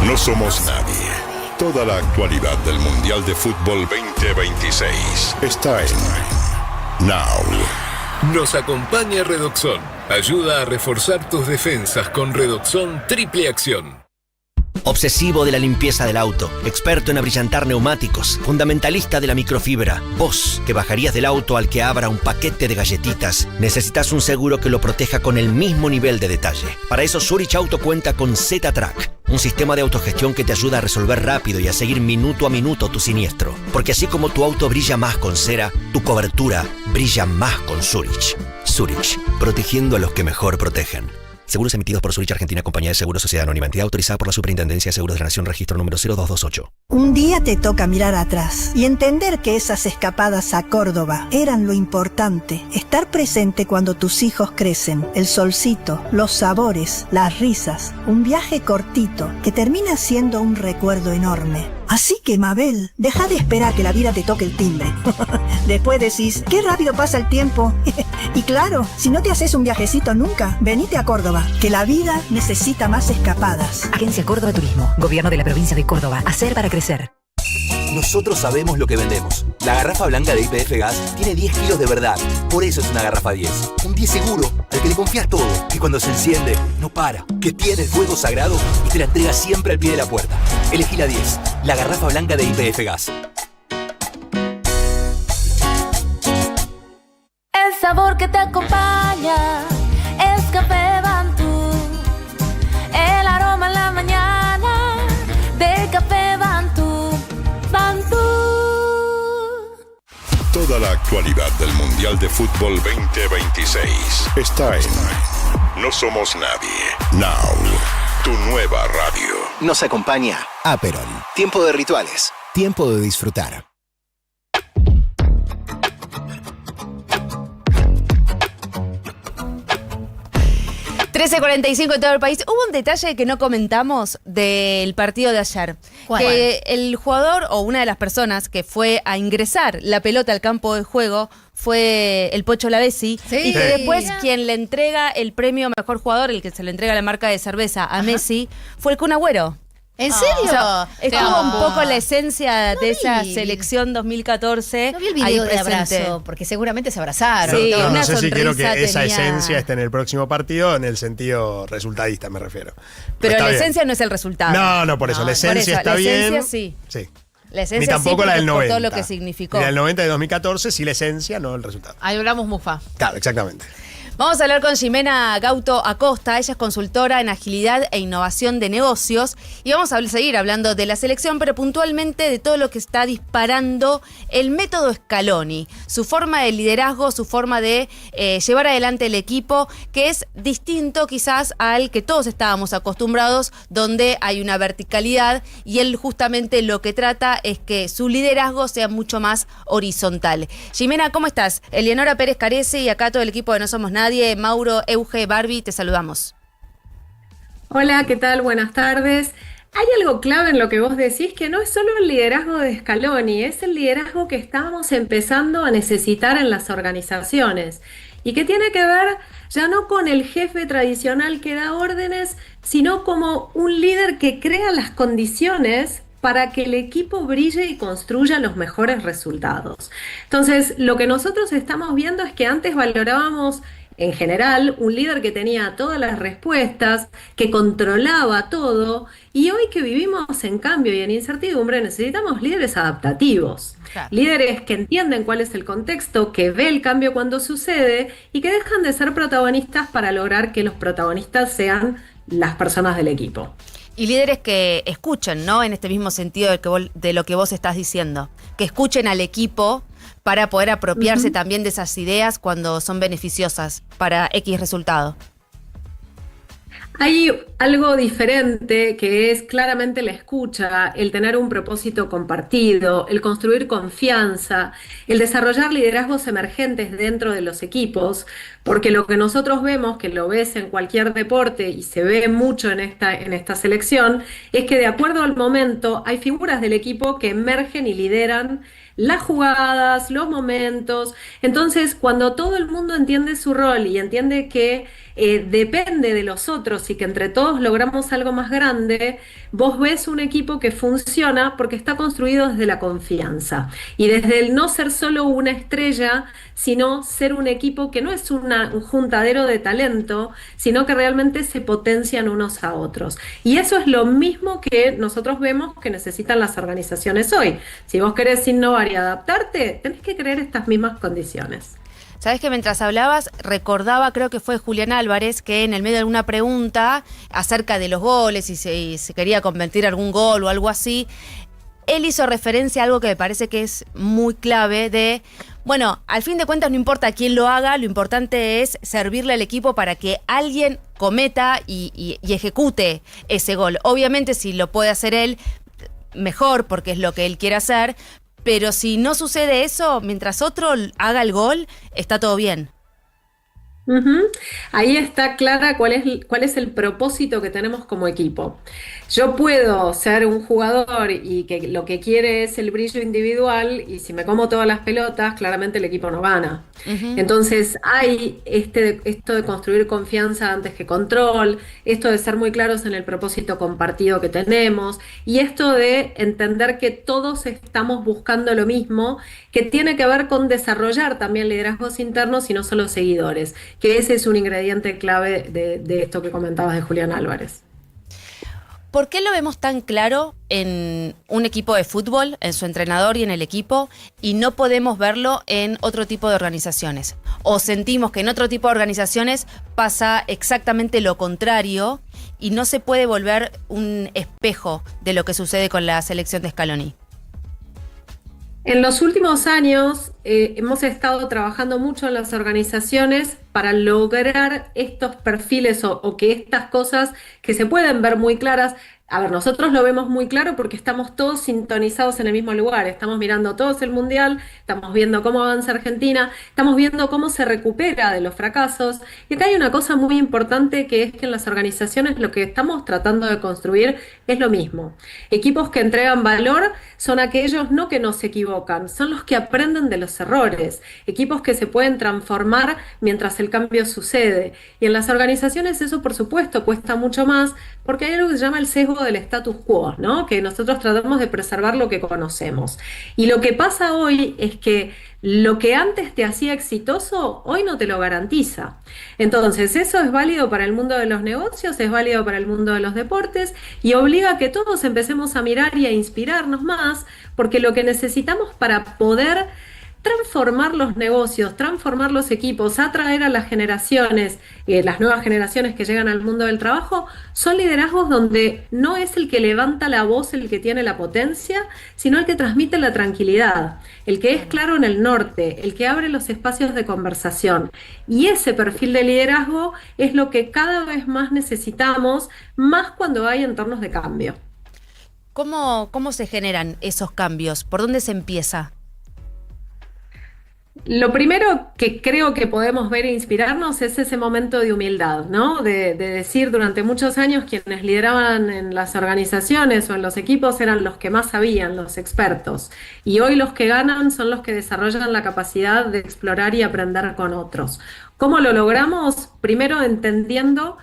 No somos nadie. Toda la actualidad del Mundial de Fútbol 2026 está en Now. Nos acompaña Redoxon. Ayuda a reforzar tus defensas con Redoxon Triple Acción. Obsesivo de la limpieza del auto, experto en abrillantar neumáticos, fundamentalista de la microfibra. Vos, que bajarías del auto al que abra un paquete de galletitas, necesitas un seguro que lo proteja con el mismo nivel de detalle. Para eso Zurich Auto cuenta con Z-Track, un sistema de autogestión que te ayuda a resolver rápido y a seguir minuto a minuto tu siniestro. Porque así como tu auto brilla más con cera, tu cobertura brilla más con Zurich. Zurich, protegiendo a los que mejor protegen. Seguros emitidos por Zurich Argentina, Compañía de Seguros, Sociedad Anónima, entidad autorizada por la Superintendencia de Seguros de la Nación, registro número 0228. Un día te toca mirar atrás y entender que esas escapadas a Córdoba eran lo importante. Estar presente cuando tus hijos crecen, el solcito, los sabores, las risas, un viaje cortito que termina siendo un recuerdo enorme. Así que, Mabel, deja de esperar que la vida te toque el timbre. Después decís, qué rápido pasa el tiempo. Y claro, si no te haces un viajecito nunca, venite a Córdoba, que la vida necesita más escapadas. Agencia Córdoba Turismo, Gobierno de la Provincia de Córdoba. Hacer para crecer. Nosotros sabemos lo que vendemos. La garrafa blanca de YPF Gas tiene 10 kilos de verdad. Por eso es una garrafa 10. Un 10 seguro, al que le confías todo. Que cuando se enciende, no para. Que tiene el fuego sagrado y te la entrega siempre al pie de la puerta. Elegí la 10. La garrafa blanca de YPF Gas. El sabor que te acompaña es Café Bantú. El aroma en la mañana de Café Bantú. Bantú. Toda la actualidad del Mundial de Fútbol 2026 está en No Somos Nadie. Now, tu nueva radio. Nos acompaña Aperol. Tiempo de rituales. Tiempo de disfrutar. 13:45 en todo el país. Hubo un detalle que no comentamos del partido de ayer. ¿Cuál? Que el jugador o una de las personas que fue a ingresar la pelota al campo de juego fue el Pocho Lavezzi. Sí. Y que después quien le entrega el premio a mejor jugador, el que se le entrega la marca de cerveza a Messi, fue el Kun Agüero. ¿En serio? O sea, es como un poco la esencia de esa vi. selección 2014. No vi el video de presente. abrazo, porque seguramente se abrazaron. Sí, No una sé si quiero que sonrisa esa tenía. esencia esté en el próximo partido, en el sentido resultadista me refiero. Pero está la bien. esencia no es el resultado. No, por eso, la esencia por eso, está la bien. esencia sí. Sí. La Ni esencia tampoco sí, la del por 90. todo lo que significó. Ni la del 90 y 2014, sí la esencia, no el resultado. Ahí hablamos Mufa. Claro, exactamente. Vamos a hablar con Ximena Gauto Acosta. Ella es consultora en agilidad e innovación de negocios. Y vamos a seguir hablando de la selección, pero puntualmente de todo lo que está disparando el método Scaloni. Su forma de liderazgo, su forma de llevar adelante el equipo, que es distinto quizás al que todos estábamos acostumbrados, donde hay una verticalidad y él justamente lo que trata es que su liderazgo sea mucho más horizontal. Ximena, ¿cómo estás? Eleonora Pérez Carece y acá todo el equipo de No Somos Nadie. Mauro, Euge, Barbie, te saludamos. Hola, ¿qué tal? Buenas tardes. Hay algo clave en lo que vos decís, que no es solo el liderazgo de Scaloni, es el liderazgo que estábamos empezando a necesitar en las organizaciones y que tiene que ver ya no con el jefe tradicional que da órdenes, sino como un líder que crea las condiciones para que el equipo brille y construya los mejores resultados. Entonces, lo que nosotros estamos viendo es que antes valorábamos en general un líder que tenía todas las respuestas, que controlaba todo, y hoy que vivimos en cambio y en incertidumbre necesitamos líderes adaptativos. Claro. Líderes que entienden cuál es el contexto, que ve el cambio cuando sucede y que dejan de ser protagonistas para lograr que los protagonistas sean las personas del equipo. Y líderes que escuchen, ¿no? En este mismo sentido de lo que vos estás diciendo, que escuchen al equipo para poder apropiarse también de esas ideas cuando son beneficiosas para X resultado. Hay algo diferente que es claramente la escucha, el tener un propósito compartido, el construir confianza, el desarrollar liderazgos emergentes dentro de los equipos, porque lo que nosotros vemos, que lo ves en cualquier deporte y se ve mucho en esta selección, es que de acuerdo al momento hay figuras del equipo que emergen y lideran las jugadas, los momentos. Entonces, cuando todo el mundo entiende su rol y entiende que depende de los otros y que entre todos logramos algo más grande, vos ves un equipo que funciona porque está construido desde la confianza y desde el no ser solo una estrella, sino ser un equipo que no es un juntadero de talento, sino que realmente se potencian unos a otros. Y eso es lo mismo que nosotros vemos que necesitan las organizaciones hoy. Si vos querés innovar y adaptarte, tenés que crear estas mismas condiciones. Sabes que mientras hablabas, recordaba, creo que fue Julián Álvarez, que en el medio de alguna pregunta acerca de los goles y se quería convertir algún gol o algo así, él hizo referencia a algo que me parece que es muy clave de, bueno, al fin de cuentas no importa quién lo haga, lo importante es servirle al equipo para que alguien cometa y ejecute ese gol. Obviamente si lo puede hacer él, mejor porque es lo que él quiere hacer, pero si no sucede eso, mientras otro haga el gol, está todo bien. Ahí está clara cuál es el propósito que tenemos como equipo. Yo puedo ser un jugador y que lo que quiere es el brillo individual y si me como todas las pelotas, claramente el equipo no gana. Entonces hay esto de construir confianza antes que control, esto de ser muy claros en el propósito compartido que tenemos y esto de entender que todos estamos buscando lo mismo, que tiene que ver con desarrollar también liderazgos internos y no solo seguidores, que ese es un ingrediente clave de esto que comentabas de Julián Álvarez. ¿Por qué lo vemos tan claro en un equipo de fútbol, en su entrenador y en el equipo, y no podemos verlo en otro tipo de organizaciones? ¿O sentimos que en otro tipo de organizaciones pasa exactamente lo contrario y no se puede volver un espejo de lo que sucede con la selección de Scaloni? En los últimos años hemos estado trabajando mucho en las organizaciones para lograr estos perfiles o que estas cosas que se pueden ver muy claras. A ver, nosotros lo vemos muy claro porque estamos todos sintonizados en el mismo lugar, estamos mirando todos el Mundial, estamos viendo cómo avanza Argentina, estamos viendo cómo se recupera de los fracasos. Y acá hay una cosa muy importante que es que en las organizaciones lo que estamos tratando de construir es lo mismo. Equipos que entregan valor son aquellos no que no se equivocan, son los que aprenden de los errores. Equipos que se pueden transformar mientras el cambio sucede. Y en las organizaciones eso por supuesto cuesta mucho más porque hay algo que se llama el sesgo del status quo, ¿no? Que nosotros tratamos de preservar lo que conocemos. Y lo que pasa hoy es que lo que antes te hacía exitoso, hoy no te lo garantiza. Entonces, eso es válido para el mundo de los negocios, es válido para el mundo de los deportes y obliga a que todos empecemos a mirar y a inspirarnos más, porque lo que necesitamos para poder transformar los negocios, transformar los equipos, atraer a las generaciones, las nuevas generaciones que llegan al mundo del trabajo, son liderazgos donde no es el que levanta la voz el que tiene la potencia, sino el que transmite la tranquilidad, el que es claro en el norte, el que abre los espacios de conversación. Y ese perfil de liderazgo es lo que cada vez más necesitamos, más cuando hay entornos de cambio. ¿Cómo se generan esos cambios? ¿Por dónde se empieza? Lo primero que creo que podemos ver e inspirarnos es ese momento de humildad, ¿no? De decir, durante muchos años quienes lideraban en las organizaciones o en los equipos eran los que más sabían, los expertos. Y hoy los que ganan son los que desarrollan la capacidad de explorar y aprender con otros. ¿Cómo lo logramos? Primero entendiendo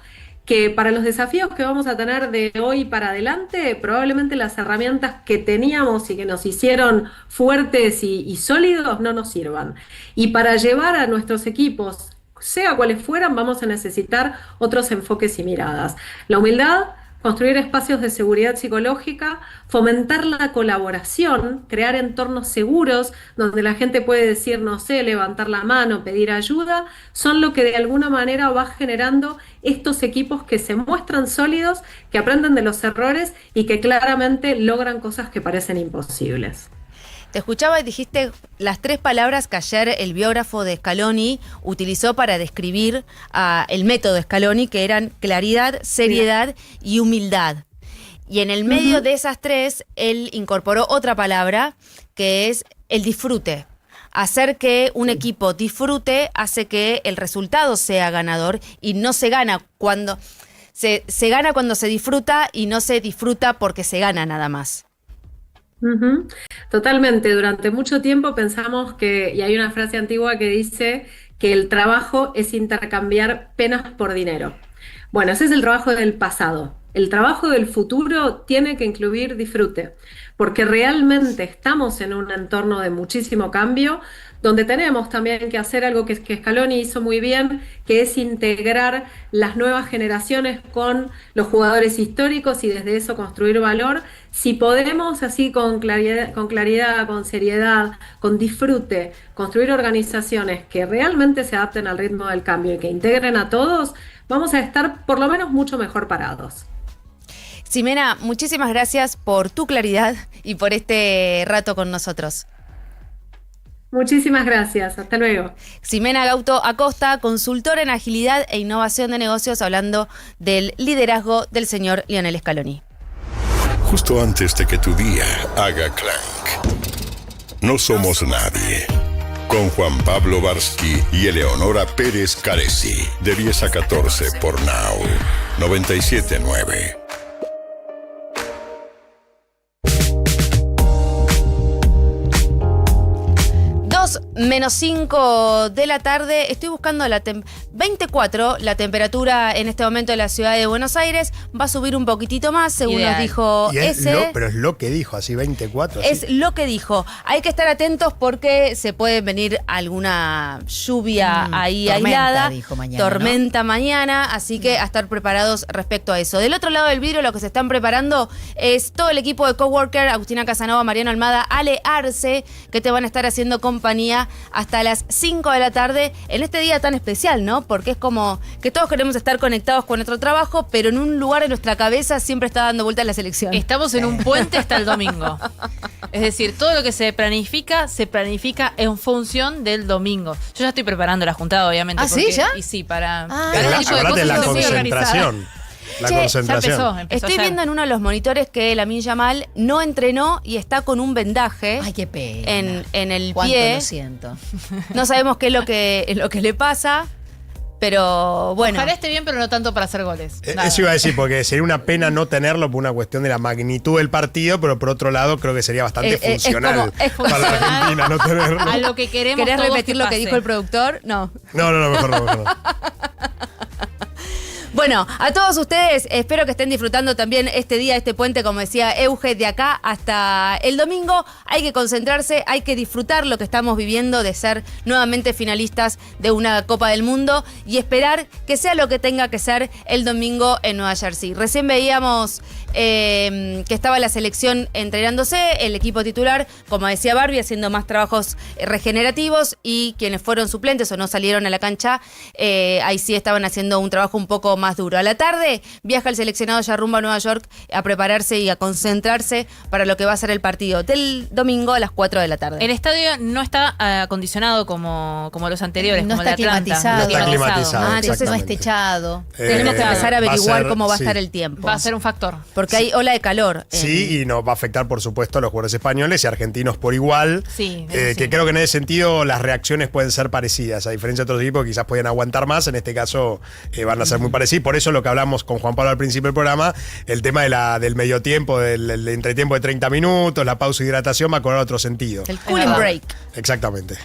que para los desafíos que vamos a tener de hoy para adelante, probablemente las herramientas que teníamos y que nos hicieron fuertes y sólidos no nos sirvan. Y para llevar a nuestros equipos, sea cuales fueran, vamos a necesitar otros enfoques y miradas. La humildad, construir espacios de seguridad psicológica, fomentar la colaboración, crear entornos seguros donde la gente puede decir, no sé, levantar la mano, pedir ayuda, son lo que de alguna manera va generando estos equipos que se muestran sólidos, que aprenden de los errores y que claramente logran cosas que parecen imposibles. Te escuchaba y dijiste las 3 palabras que ayer el biógrafo de Scaloni utilizó para describir el método Scaloni, que eran claridad, seriedad y humildad. Y en el medio de esas 3, él incorporó otra palabra, que es el disfrute. Hacer que un equipo disfrute hace que el resultado sea ganador, y no se gana cuando se gana cuando se disfruta, y no se disfruta porque se gana nada más. Totalmente. Durante mucho tiempo pensamos que, y hay una frase antigua que dice que el trabajo es intercambiar penas por dinero. Bueno, ese es el trabajo del pasado. El trabajo del futuro tiene que incluir disfrute, porque realmente estamos en un entorno de muchísimo cambio, donde tenemos también que hacer algo que Scaloni hizo muy bien, que es integrar las nuevas generaciones con los jugadores históricos y desde eso construir valor. Si podemos así con claridad, con seriedad, con disfrute, construir organizaciones que realmente se adapten al ritmo del cambio y que integren a todos, vamos a estar por lo menos mucho mejor parados. Ximena, muchísimas gracias por tu claridad y por este rato con nosotros. Muchísimas gracias, hasta luego. Ximena Gauto Acosta, consultora en agilidad e innovación de negocios, hablando del liderazgo del señor Lionel Scaloni. Justo antes de que tu día haga clank. No somos nadie. Con Juan Pablo Barsky y Eleonora Pérez Caresi. De 10 a 14 por Now. 97.9. 2:05 de la tarde. Estoy buscando 24 la temperatura en este momento en la ciudad de Buenos Aires. Va a subir un poquitito más, según nos dijo pero es lo que dijo, así 24. Así. Es lo que dijo. Hay que estar atentos porque se puede venir alguna lluvia ahí tormenta, aislada. Dijo mañana, tormenta mañana, así que a estar preparados respecto a eso. Del otro lado del vidrio, lo que se están preparando es todo el equipo de Coworker, Agustina Casanova, Mariano Almada, Ale Arce, que te van a estar haciendo compañía hasta las 5 de la tarde en este día tan especial, ¿no? Porque es como que todos queremos estar conectados con nuestro trabajo, pero en un lugar en nuestra cabeza siempre está dando vueltas la selección. Estamos en un puente hasta el domingo. Es decir, todo lo que se planifica en función del domingo. Yo ya estoy preparando la juntada, obviamente. ¿Ah, sí? ¿Ya? Y sí, para la concentración. La concentración. Ya empezó Estoy viendo en uno de los monitores que Lamine Yamal no entrenó y está con un vendaje. Ay, qué pena. En el ¿Cuánto pie. lo siento? No sabemos qué es lo que le pasa, pero bueno. Ojalá esté bien, pero no tanto para hacer goles. Eso iba a decir, porque sería una pena no tenerlo por una cuestión de la magnitud del partido, pero por otro lado creo que sería bastante funcional para la Argentina no tenerlo. A lo que queremos. ¿Querés todos repetir que lo que pase. dijo el productor? No. No, mejor no. Bueno, a todos ustedes, espero que estén disfrutando también este día, este puente, como decía Euge, de acá hasta el domingo. Hay que concentrarse, hay que disfrutar lo que estamos viviendo de ser nuevamente finalistas de una Copa del Mundo y esperar que sea lo que tenga que ser el domingo en Nueva Jersey. Recién veíamos que estaba la selección entrenándose, el equipo titular, como decía Barbie, haciendo más trabajos regenerativos, y quienes fueron suplentes o no salieron a la cancha, ahí sí estaban haciendo un trabajo un poco más más duro. A la tarde viaja el seleccionado ya rumbo a Nueva York a prepararse y a concentrarse para lo que va a ser el partido del domingo a las 4 de la tarde. El estadio no está acondicionado como los anteriores, No como el está de Atlanta. climatizado. No está climatizado. entonces no es techado. tenemos que empezar a averiguar cómo va a sí. estar el tiempo. Va a ser un factor. Porque hay ola de calor. Sí, y nos va a afectar, por supuesto, a los jugadores españoles y argentinos por igual. Sí, Que creo que en ese sentido las reacciones pueden ser parecidas. A diferencia de otros equipos que quizás podían aguantar más, en este caso van a ser muy parecidos. Por eso lo que hablamos con Juan Pablo al principio del programa, el tema del medio tiempo, del entretiempo de 30 minutos, la pausa y hidratación va a cobrar otro sentido. El cooling break. Exactamente.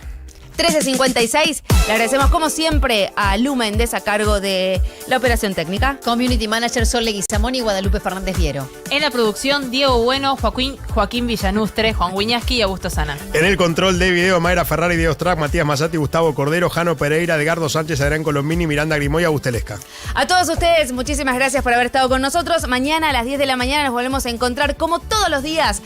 13:56. Le agradecemos como siempre a Lu Méndez a cargo de la operación técnica. Community Manager Sol Leguizamón y Guadalupe Fernández Viero. En la producción, Diego Bueno, Joaquín Villanustre, Juan Guiñasqui y Augusto Sana. En el control de video, Mayra Ferrari, Diego Strack, Matías Mazzati, Gustavo Cordero, Jano Pereira, Edgardo Sánchez, Adrián Colombini, Miranda Grimoy y Agustelesca. A todos ustedes, muchísimas gracias por haber estado con nosotros. Mañana a las 10 de la mañana nos volvemos a encontrar como todos los días